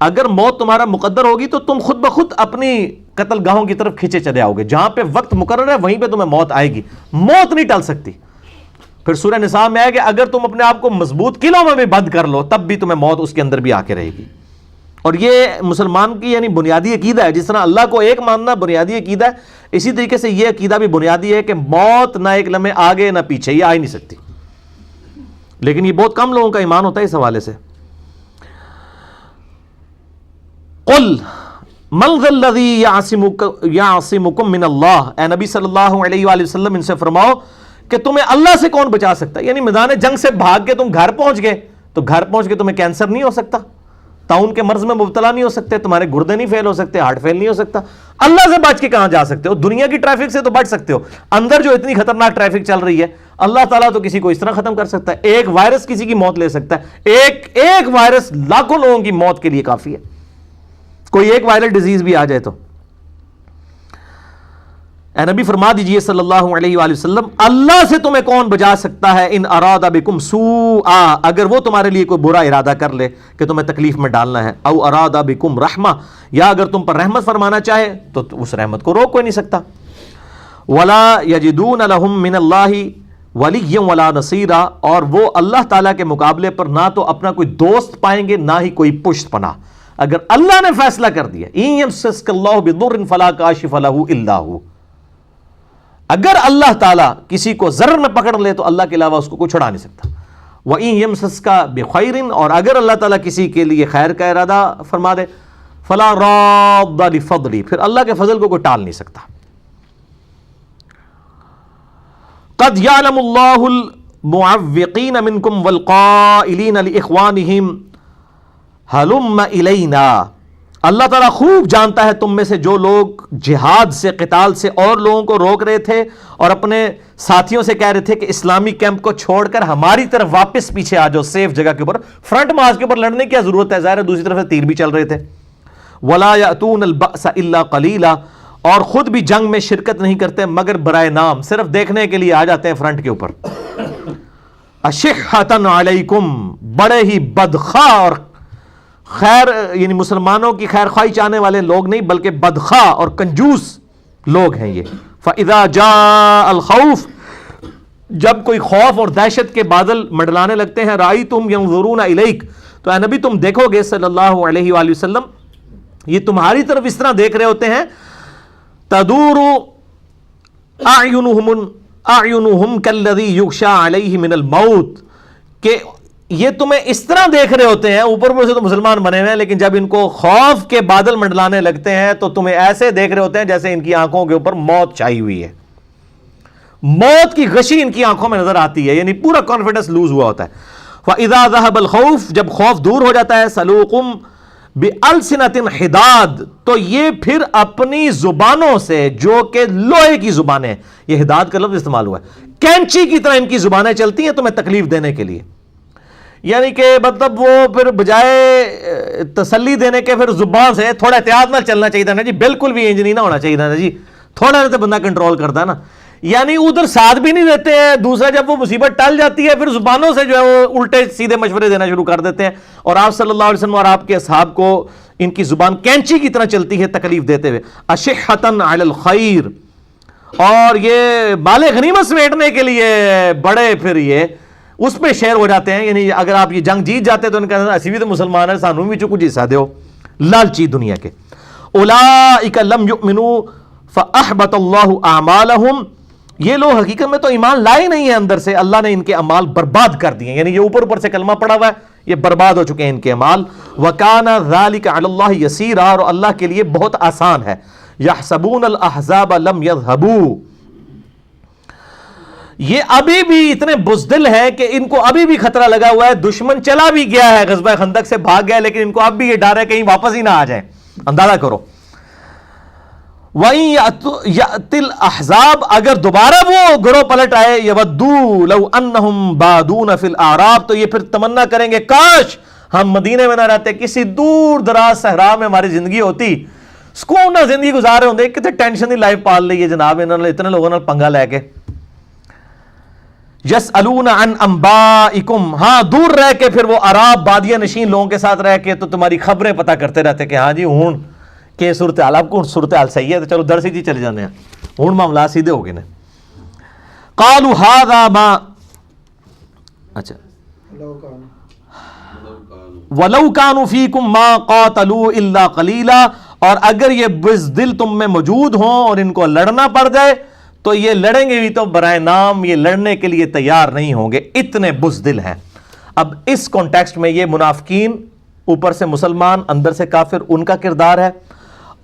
[SPEAKER 1] اگر موت تمہارا مقدر ہوگی تو تم خود بخود اپنی قتل گاہوں کی طرف کھینچے چلے آؤ گے، جہاں پہ وقت مقرر ہے وہیں پہ تمہیں موت آئے گی، موت نہیں ٹل سکتی. پھر سورہ نساء میں ہے کہ اگر تم اپنے آپ کو مضبوط قلعوں میں بھی بند کر لو تب بھی تمہیں موت اس کے اندر بھی آ کے رہے گی. اور یہ مسلمان کی یعنی بنیادی عقیدہ ہے، جس طرح اللہ کو ایک ماننا بنیادی عقیدہ ہے، اسی طریقے سے یہ عقیدہ بھی بنیادی ہے کہ موت نہ ایک لمحے آگے نہ پیچھے، یہ آ ہی نہیں سکتی. لیکن یہ بہت کم لوگوں کا ایمان ہوتا ہے اس حوالے سے. قل من ذا الذی یعصمکم من اللہ، اے نبی صلی اللہ علیہ وآلہ وسلم ان سے فرماؤ کہ تمہیں اللہ سے کون بچا سکتا ہے. یعنی میدان جنگ سے بھاگ کے تم گھر پہنچ گئے تو گھر پہنچ کے تمہیں کینسر نہیں ہو سکتا، طاعون کے مرض میں مبتلا نہیں ہو سکتے، تمہارے گردے نہیں فیل ہو سکتے، ہارٹ فیل نہیں ہو سکتا. اللہ سے بچ کے کہاں جا سکتے ہو؟ دنیا کی ٹریفک سے تو بچ سکتے ہو، اندر جو اتنی خطرناک ٹریفک چل رہی ہے اللہ تعالیٰ تو کسی کو اس طرح ختم کر سکتا ہے. ایک وائرس کسی کی موت لے سکتا ہے، ایک وائرس لاکھوں لوگوں کی موت کے لیے کافی ہے. کوئی ایک وائرل ڈیزیز بھی آ جائے تو. اے نبی فرما دیجئے صلی اللہ علیہ وآلہ وسلم، اللہ سے تمہیں کون بچا سکتا ہے؟ ان اراد بکم سوءا، اگر وہ تمہارے لیے کوئی برا ارادہ کر لے کہ تمہیں تکلیف میں ڈالنا ہے، او اراد بکم رحمہ، یا اگر تم پر رحمت فرمانا چاہے تو اس رحمت کو روک کوئی نہیں سکتا. ولا یجدون لهم من اللہ ولیا ولا نصیرا، اور وہ اللہ تعالیٰ کے مقابلے پر نہ تو اپنا کوئی دوست پائیں گے نہ ہی کوئی پشت پناہ. اگر اللہ نے فیصلہ کر دیا ان یمسسک اللہ بضر فلا کاشف لہ الا ہو، اگر اللہ تعالیٰ کسی کو ضرر میں پکڑ لے تو اللہ کے علاوہ اس کو کوئی چھڑا نہیں سکتا. وَإِن يَمْسَسْكَ بِخَيْرٍ، اور اگر اللہ تعالیٰ کسی کے لیے خیر کا ارادہ فرما دے، فَلَا رَادَّ لِفَضْلِهِ، پھر اللہ کے فضل کو کوئی ٹال نہیں سکتا. قَدْ يَعْلَمُ اللَّهُ الْمُعَوِّقِينَ مِنْكُمْ وَالْقَائِلِينَ لِإِخْوَانِهِمْ هَلُمَّ إِلَيْنَا، اللہ تعالیٰ خوب جانتا ہے تم میں سے جو لوگ جہاد سے، قتال سے اور لوگوں کو روک رہے تھے اور اپنے ساتھیوں سے کہہ رہے تھے کہ اسلامی کیمپ کو چھوڑ کر ہماری طرف واپس پیچھے آ جاؤ، سیف جگہ کے اوپر، فرنٹ مارچ کے اوپر لڑنے کی کیا ضرورت ہے، ظاہر ہے دوسری طرف سے تیر بھی چل رہے تھے. وَلَا يَأْتُونَ الْبَأْسَ إِلَّا قَلِيلًا، اور خود بھی جنگ میں شرکت نہیں کرتے مگر برائے نام، صرف دیکھنے کے لیے آ جاتے ہیں فرنٹ کے اوپر. أَشِحَّةً عَلَيْكُمْ، بڑے ہی بدخواہ اور خیر یعنی مسلمانوں کی خیر خواہی چاہنے والے لوگ نہیں بلکہ بدخواہ اور کنجوس لوگ ہیں یہ. فَإِذَا جَاءَ الْخَوْفُ، جب کوئی خوف اور دہشت کے بادل منڈلانے لگتے ہیں، رَأَيْتُمْ يَنظُرُونَ إِلَيْكَ، تو اے نبی تم دیکھو گے صلی اللہ علیہ وآلہ وسلم، یہ تمہاری طرف اس طرح دیکھ رہے ہوتے ہیں، تَدُورُ أَعْيُنُهُمْ كَالَّذِي يُغْشَى عَلَيْهِ مِنَ الْمَوْتِ، کہ یہ تمہیں اس طرح دیکھ رہے ہوتے ہیں، اوپر سے تو مسلمان بنے ہوئے ہیں لیکن جب ان کو خوف کے بادل منڈلانے لگتے ہیں تو تمہیں ایسے دیکھ رہے ہوتے ہیں جیسے ان کی آنکھوں کے اوپر موت چھائی ہوئی ہے، موت کی غشی ان کی آنکھوں میں نظر آتی ہے، یعنی پورا کانفیڈنس لوز ہوا ہوتا ہے. فَإِذَا ذَهَبَ الْخَوْفُ، جب خوف دور ہو جاتا ہے، سَلُوكُمْ بِأَلْسِنَةٍ حِدَادٍ، تو یہ پھر اپنی زبانوں سے جو کہ لوہے کی زبانیں، یہ حداد کا لفظ استعمال ہوا ہے، کینچی کی طرح ان کی زبانیں چلتی ہیں تمہیں تکلیف دینے کے لیے. یعنی کہ مطلب وہ پھر بجائے تسلی دینے کے پھر زبان سے تھوڑا احتیاط نہ چلنا چاہیے نا جی، بالکل بھی انج نہیں نہ ہونا چاہیے نا جی، تھوڑا تو بندہ کنٹرول کرتا ہے نا، یعنی ادھر ساتھ بھی نہیں دیتے ہیں. دوسرا جب وہ مصیبت ٹل جاتی ہے پھر زبانوں سے جو ہے وہ الٹے سیدھے مشورے دینا شروع کر دیتے ہیں، اور آپ صلی اللہ علیہ وسلم اور آپ کے اصحاب کو ان کی زبان کینچی کی طرح چلتی ہے تکلیف دیتے ہوئے. اشحتن علی الخیر, اور یہ مال غنیمت سمیٹنے کے لیے بڑے پھر یہ اس پہ شیر ہو جاتے ہیں. یعنی اگر آپ یہ جنگ جیت جاتے تو ان کا اسی بھی تو مسلمان ہے, سانوں بھی کچھ حصہ دیو, لالچی دنیا کے. اولئک لم یؤمنوا فاحبط اللہ اعمالہم, یہ لوگ حقیقت میں تو ایمان لائے نہیں ہیں اندر سے, اللہ نے ان کے اعمال برباد کر دیے. یعنی یہ اوپر سے کلمہ پڑا ہوا ہے, یہ برباد ہو چکے ہیں ان کے اعمال. وکان ذلک علی اللہ یسیرا, اور اللہ کے لیے بہت آسان ہے. یحسبون الاحزاب لم یذهبوا, یہ ابھی بھی اتنے بزدل ہیں کہ ان کو ابھی بھی خطرہ لگا ہوا ہے. دشمن چلا بھی گیا ہے, غزوہ خندق سے بھاگ گیا, لیکن ان کو اب بھی یہ ڈر ہے کہیں واپس ہی نہ آ جائیں. اندازہ کرو. وَإِن يَأْتِ الْأَحْزَابُ, اگر دوبارہ وہ گروہ پلٹ آئے, يَوَدُّوا لَوْ أَنَّهُمْ بَادُونَ فِي الْأَعْرَابِ, تو یہ پھر تمنا کریں گے کاش ہم مدینے میں نہ رہتے, کسی دور دراز صحرا میں ہماری زندگی ہوتی, سکون نہ زندگی گزارے ہوندے. کتنے ٹینشن دی لائف پال لی ہے جناب انہوں نے اتنے لوگوں نے پنگا لے کے. يَسْأَلُونَ عَنْ أَنْبَائِكُمْ, ہاں دور رہ کے پھر وہ عراب بادیہ نشین لوگوں کے ساتھ رہ کے تو تمہاری خبریں پتہ کرتے رہتے کہ ہاں جی ہون کہ صورتحال, آپ کو صورتحال صحیح ہے تو چلو در سیدھی چلے جانے ہیں, ہون معاملات سیدھے ہو گئے نا. قالوا هذا ما, اچھا وَلَوْ كَانُوا فِيكُمْ مَا قَاتَلُوا إِلَّا قَلِيلًا, اور اگر یہ بزدل تم میں موجود ہوں اور ان کو لڑنا پڑ جائے تو یہ لڑیں گے بھی تو برائے نام, یہ لڑنے کے لیے تیار نہیں ہوں گے, اتنے بزدل ہیں. اب اس کانٹیکسٹ میں یہ منافقین اوپر سے مسلمان اندر سے کافر, ان کا کردار ہے,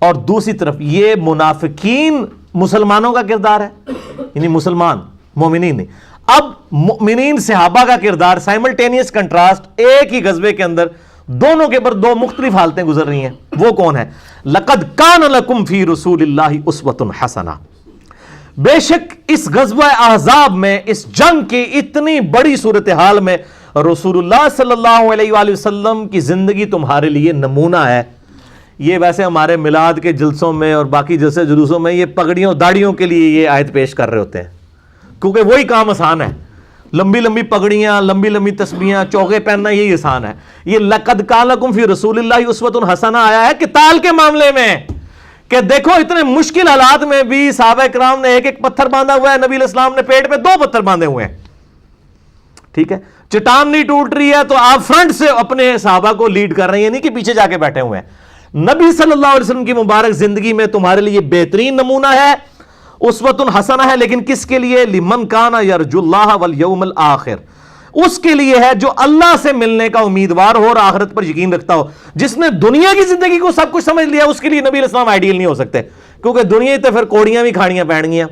[SPEAKER 1] اور دوسری طرف یہ منافقین مسلمانوں کا کردار ہے, یعنی مسلمان مومنین نہیں. اب مومنین صحابہ کا کردار, سائملٹینیس کنٹراسٹ, ایک ہی غزوے کے اندر دونوں کے پر دو مختلف حالتیں گزر رہی ہیں. وہ کون ہے؟ لَقَدْ كَانَ لَكُمْ فِي رَسُولِ اللَّهِ أُسْوَةٌ حَسَنَةٌ, بے شک اس غزوہ احزاب میں, اس جنگ کی اتنی بڑی صورتحال میں رسول اللہ صلی اللہ علیہ وآلہ وسلم کی زندگی تمہارے لیے نمونہ ہے. یہ ویسے ہمارے میلاد کے جلسوں میں اور باقی جلسے جلوسوں میں یہ پگڑیوں داڑیوں کے لیے یہ آیت پیش کر رہے ہوتے ہیں, کیونکہ وہی کام آسان ہے. لمبی لمبی پگڑیاں, لمبی لمبی تسبیحاں, چوغے پہننا, یہی آسان ہے. یہ لَقَدْ كَانَ لَكُمْ فِي رَسُولِ اللَّهِ أُسْوَةٌ حَسَنَةٌ آیا ہے قتال کے معاملے میں, کہ دیکھو اتنے مشکل حالات میں بھی صحابہ کرام نے ایک ایک پتھر باندھا ہوا ہے, نبی علیہ السلام نے پیٹ پہ 2 پتھر باندھے ہوئے ہیں. ٹھیک ہے, چٹان نہیں ٹوٹ رہی ہے تو آپ فرنٹ سے اپنے صحابہ کو لیڈ کر رہے ہیں, نہیں کہ پیچھے جا کے بیٹھے ہوئے ہیں. نبی صلی اللہ علیہ وسلم کی مبارک زندگی میں تمہارے لیے بہترین نمونہ ہے, اسوۃ حسنہ ہے, لیکن کس کے لیے؟ لمن کان یرجو اللہ والیوم الآخر, اس کے لیے ہے جو اللہ سے ملنے کا امیدوار ہو اور آخرت پر یقین رکھتا ہو. جس نے دنیا کی زندگی کو سب کچھ سمجھ لیا اس کے لیے نبی علیہ السلام آئیڈیل نہیں ہو سکتے, کیونکہ دنیا تو پھر کوڑیاں بھی کھاڑیاں پہن گیاں,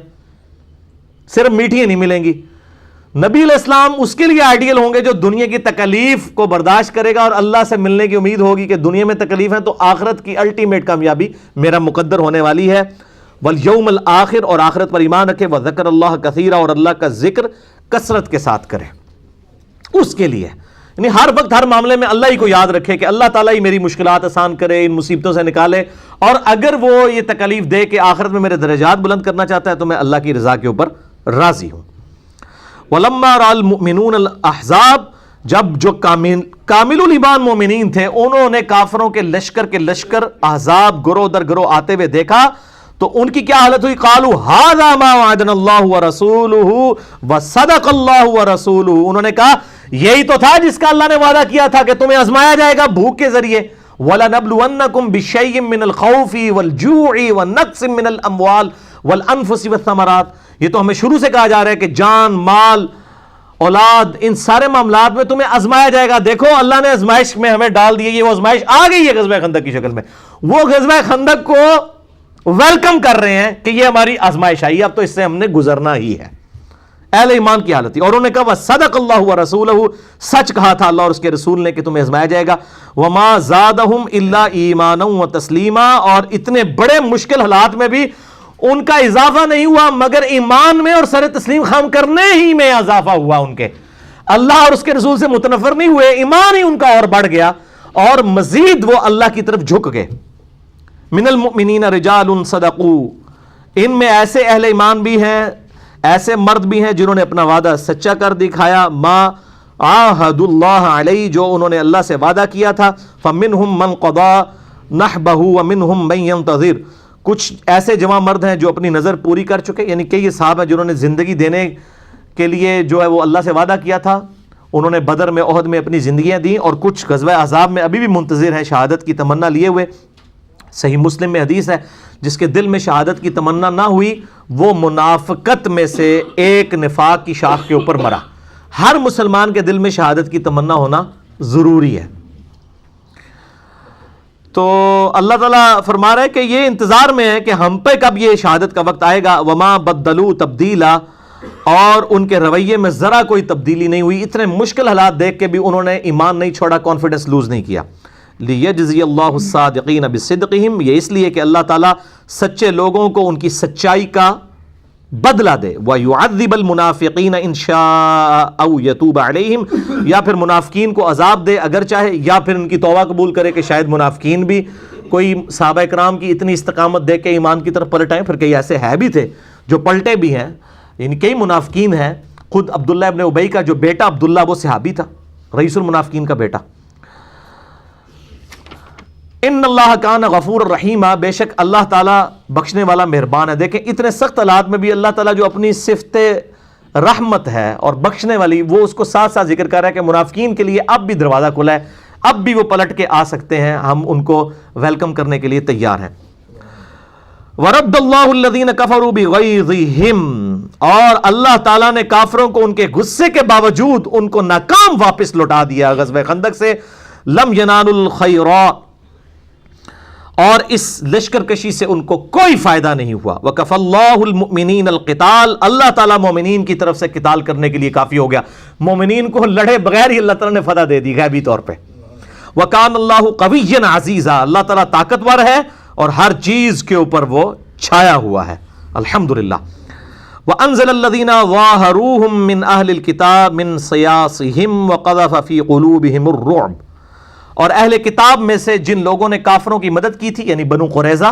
[SPEAKER 1] صرف میٹھیاں نہیں ملیں گی. نبی علیہ السلام اس کے لیے آئیڈیل ہوں گے جو دنیا کی تکلیف کو برداشت کرے گا اور اللہ سے ملنے کی امید ہوگی کہ دنیا میں تکلیف ہے تو آخرت کی الٹیمیٹ کامیابی میرا مقدر ہونے والی ہے. والیوم الآخر, اور آخرت پر ایمان رکھے. وذکر اللہ کثیرا, اور اللہ کا ذکر کثرت کے ساتھ کرے. اس کے لیے یعنی ہر وقت ہر معاملے میں اللہ ہی کو یاد رکھے کہ اللہ تعالیٰ ہی میری مشکلات آسان کرے, ان مصیبتوں سے نکالے, اور اگر وہ یہ تکلیف دے کہ آخرت میں میرے درجات بلند کرنا چاہتا ہے تو میں اللہ کی رضا کے اوپر راضی ہوں. وَلَمَّا رَأَى الْمُؤْمِنُونَ الْأَحْزَابَ, جب جو کامل الایمان مومنین تھے انہوں نے کافروں کے لشکر احزاب گروہ در گروہ آتے ہوئے دیکھا تو ان کی کیا حالت ہوئی؟ قَالُوا هَذَا مَا وَعَدَنَا اللَّهُ وَرَسُولُهُ وَصَدَقَ اللَّهُ وَرَسُولُهُ, انہوں نے کہا یہی تو تھا جس کا اللہ نے وعدہ کیا تھا کہ تمہیں آزمایا جائے گا بھوک کے ذریعے. وَلَنَبْلُوَنَّكُمْ بِشَيْءٍ مِّنَ الْخَوْفِ وَالْجُوعِ وَنَقْصٍ مِّنَ الْأَمْوَالِ وَالْأَنفُسِ وَالثَّمَرَاتِ, یہ تو ہمیں شروع سے کہا جا رہا ہے کہ جان, مال, اولاد, ان سارے معاملات میں تمہیں آزمایا جائے گا. دیکھو اللہ نے آزمائش میں ہمیں ڈال دی ہے, یہ وہ آزمائش آ گئی ہے غزوہ خندق کی شکل میں. وہ غزوہ خندق کو ویلکم کر رہے ہیں کہ یہ ہماری آزمائش آئی, اب تو اس سے ہم نے گزرنا ہی ہے. اہل ایمان کی حالت تھی, اور انہوں نے کہا وَصَدَقَ اللَّهُ وَرَسُولُهُ, سچ کہا تھا اللہ اور اس کے رسول نے کہ تمہیں آزمایا جائے گا. وَمَا زَادَهُمْ إِلَّا إِيمَانًا وَتَسْلِيمًا, اور اتنے بڑے مشکل حالات میں بھی ان کا اضافہ نہیں ہوا مگر ایمان میں اور سر تسلیم خام کرنے ہی میں اضافہ ہوا. ان کے اللہ اور اس کے رسول سے متنفر نہیں ہوئے, ایمان ہی ان کا اور بڑھ گیا اور مزید وہ اللہ کی طرف جھک گئے. من المؤمنین رجال صدقوا, ان میں ایسے اہل ایمان بھی ہیں, ایسے مرد بھی ہیں جنہوں نے اپنا وعدہ سچا کر دکھایا. ما عاہد اللہ علیہ, جو انہوں نے اللہ سے وعدہ کیا تھا. فمنہم من قضا نحبہ ومنہم من ينتظر، کچھ ایسے جوان مرد ہیں جو اپنی نظر پوری کر چکے، یعنی کئی صحابہ ہیں جنہوں نے زندگی دینے کے لیے جو ہے وہ اللہ سے وعدہ کیا تھا، انہوں نے بدر میں احد میں اپنی زندگیاں دیں، اور کچھ غزوہ احزاب میں ابھی بھی منتظر ہیں شہادت کی تمنا لیے ہوئے۔ صحیح مسلم میں حدیث ہے جس کے دل میں شہادت کی تمنا نہ ہوئی وہ منافقت میں سے ایک نفاق کی شاخ کے اوپر مرا۔ ہر مسلمان کے دل میں شہادت کی تمنا ہونا ضروری ہے۔ تو اللہ تعالیٰ فرما رہا ہے کہ یہ انتظار میں ہے کہ ہم پہ کب یہ شہادت کا وقت آئے گا۔ وما بدلوا تبدیلا، اور ان کے رویے میں ذرا کوئی تبدیلی نہیں ہوئی، اتنے مشکل حالات دیکھ کے بھی انہوں نے ایمان نہیں چھوڑا، کانفیڈنس لوز نہیں کیا۔ لیجزی اللہ الصادقین بصدقہم، یہ اس لیے کہ اللہ تعالیٰ سچے لوگوں کو ان کی سچائی کا بدلہ دے۔ وَيُعَذِّبَ الْمُنَافِقِينَ إِن شَاءَ أَوْ يَتُوبَ عَلَيْهِمْ، یا پھر منافقین کو عذاب دے اگر چاہے، یا پھر ان کی توبہ قبول کرے کہ شاید منافقین بھی کوئی صحابہ اکرام کی اتنی استقامت دیکھ کے ایمان کی طرف پلٹ آئیں۔ پھر کئی ایسے ہے بھی تھے جو پلٹے بھی ہیں، یعنی کئی منافقین ہیں، خود عبداللہ ابن ابی کا جو بیٹا عبداللہ وہ صحابی تھا، رئیس المنافقین کا بیٹا۔ ان اللہ کان غفور الرحیم، بے شک اللہ تعالیٰ بخشنے والا مہربان ہے۔ دیکھیں اتنے سخت حالات میں بھی اللہ تعالیٰ جو اپنی صفت رحمت ہے اور بخشنے والی، وہ اس کو ساتھ ساتھ ذکر کر رہا ہے کہ منافقین کے لیے اب بھی دروازہ کھلا ہے، اب بھی وہ پلٹ کے آ سکتے ہیں، ہم ان کو ویلکم کرنے کے لیے تیار ہیں۔ وَرَدَّ اللَّهُ الَّذِينَ كَفَرُوا بِغَيْظِهِمْ، اور اللہ تعالیٰ نے کافروں کو ان کے غصے کے باوجود ان کو ناکام واپس لوٹا دیا غزوہ خندق سے۔ لم ينالوا الخير، اور اس لشکر کشی سے ان کو کوئی فائدہ نہیں ہوا۔ وَكَفَى اللَّهُ الْمُؤْمِنِينَ الْقِتَالَ، اللہ تعالیٰ مومنین کی طرف سے قتال کرنے کے لیے کافی ہو گیا، مومنین کو لڑے بغیر ہی اللہ تعالیٰ نے فتح دے دی غیبی طور پہ۔ وَكَانَ اللَّهُ قَوِيًّا عَزِيزًا، اللہ تعالیٰ طاقتور ہے اور ہر چیز کے اوپر وہ چھایا ہوا ہے، الحمدللہ۔ وَأَنزَلَ الَّذِينَ ظَاهَرُوهُم مِّنْ أَهْلِ الْكِتَابِ مِنْ صَيَاصِهِمْ وَقَذَفَ فِي قُلُوبِهِمُ الرُّعْبَ، اور اہل کتاب میں سے جن لوگوں نے کافروں کی مدد کی تھی یعنی بنو قریظہ،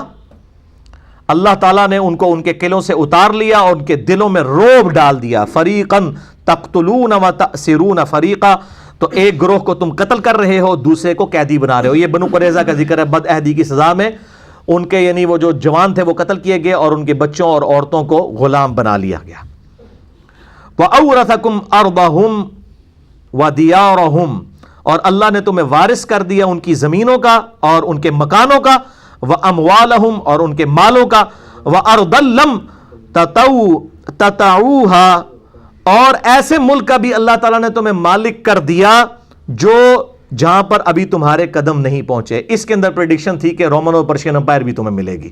[SPEAKER 1] اللہ تعالیٰ نے ان کو ان کے قلعوں سے اتار لیا اور ان کے دلوں میں رعب ڈال دیا۔ فَرِيقًا تَقْتُلُونَ وَتَأْسِرُونَ فَرِيقًا، تو ایک گروہ کو تم قتل کر رہے ہو، دوسرے کو قیدی بنا رہے ہو۔ یہ بنو قریظہ کا ذکر ہے، بد عہدی کی سزا میں ان کے یعنی وہ جو جوان تھے وہ قتل کیے گئے اور ان کے بچوں اور عورتوں کو غلام بنا لیا گیا۔ وَأَوْرَثَكُمْ أَرْضَهُمْ وَدِيَارَهُمْ، اور اللہ نے تمہیں وارث کر دیا ان کی زمینوں کا اور ان کے مکانوں کا، وَأَمْوَالَهُمْ، اور ان کے مالوں کا، وَأَرْضًا لَمْ تَطَئُوهَا، اور ایسے ملک کا بھی اللہ تعالیٰ نے تمہیں مالک کر دیا جو جہاں پر ابھی تمہارے قدم نہیں پہنچے۔ اس کے اندر پریڈکشن تھی کہ رومن اور پرشین امپائر بھی تمہیں ملے گی،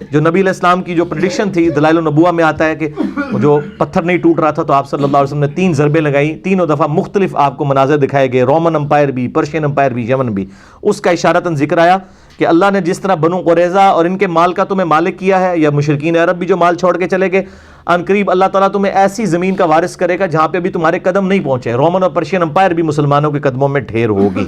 [SPEAKER 1] جو نبی علیہ السلام کی جو پریڈکشن تھی، دلائل النبوہ میں آتا ہے کہ جو پتھر نہیں ٹوٹ رہا تھا تو آپ صلی اللہ علیہ وسلم نے 3 ضربیں لگائی، تینوں دفعہ مختلف آپ کو مناظر دکھائے گئے، رومن امپائر بھی، پرشین امپائر بھی، یمن بھی۔ اس کا اشارتاً ذکر آیا کہ اللہ نے جس طرح بنو قریظہ اور ان کے مال کا تمہیں مالک کیا ہے، یا مشرکین عرب بھی جو مال چھوڑ کے چلے گئے، ان قریب اللہ تعالیٰ تمہیں ایسی زمین کا وارث کرے گا جہاں پہ ابھی تمہارے قدم نہیں پہنچے، رومن اور پرشین امپائر بھی مسلمانوں کے قدموں میں ڈھیر ہوگی۔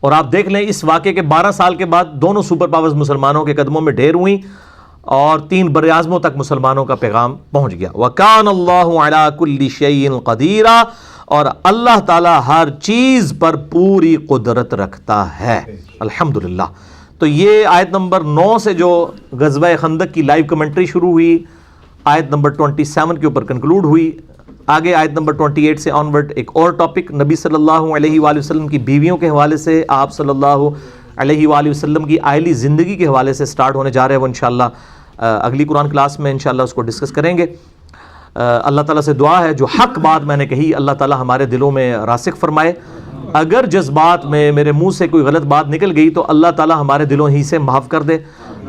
[SPEAKER 1] اور آپ دیکھ لیں اس واقعے کے 12 سال کے بعد دونوں سپر پاورز مسلمانوں کے قدموں میں ڈھیر ہوئیں اور 3 براعظموں تک مسلمانوں کا پیغام پہنچ گیا۔ وَكَانَ اللَّهُ عَلَى كُلِّ شَيْءٍ قَدِيرًا، اور اللہ تعالیٰ ہر چیز پر پوری قدرت رکھتا ہے، الحمدللہ۔ تو یہ آیت نمبر 9 سے جو غزوہ خندق کی لائیو کمنٹری شروع ہوئی، آیت نمبر 27 کے اوپر کنکلوڈ ہوئی۔ آگے آیت نمبر 28 سے آنورڈ ایک اور ٹاپک نبی صلی اللہ علیہ وآلہ وسلم کی بیویوں کے حوالے سے، آپ صلی اللہ علیہ وآلہ وسلم کی آئلی زندگی کے حوالے سے سٹارٹ ہونے جا رہے ہیں۔ وہ انشاءاللہ اگلی قرآن کلاس میں انشاءاللہ اس کو ڈسکس کریں گے۔ اللہ تعالیٰ سے دعا ہے جو حق بات میں نے کہی اللہ تعالیٰ ہمارے دلوں میں راسخ فرمائے، اگر جذبات میں میرے منہ سے کوئی غلط بات نکل گئی تو اللہ تعالیٰ ہمارے دلوں ہی سے معاف کر دے،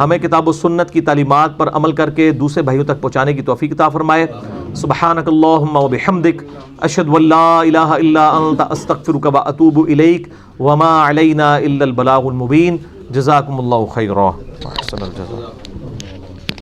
[SPEAKER 1] ہمیں کتاب و سنت کی تعلیمات پر عمل کر کے دوسرے بھائیوں تک پہنچانے کی توفیق عطا فرمائے۔ سبحانک اللہم و بحمدک، اشہد ان لا الہ الا انت، استغفرک و اتوب الیک، وما علینا الا البلاغ المبین۔ جزاکم اللہ خیرا، احسن الجزاء۔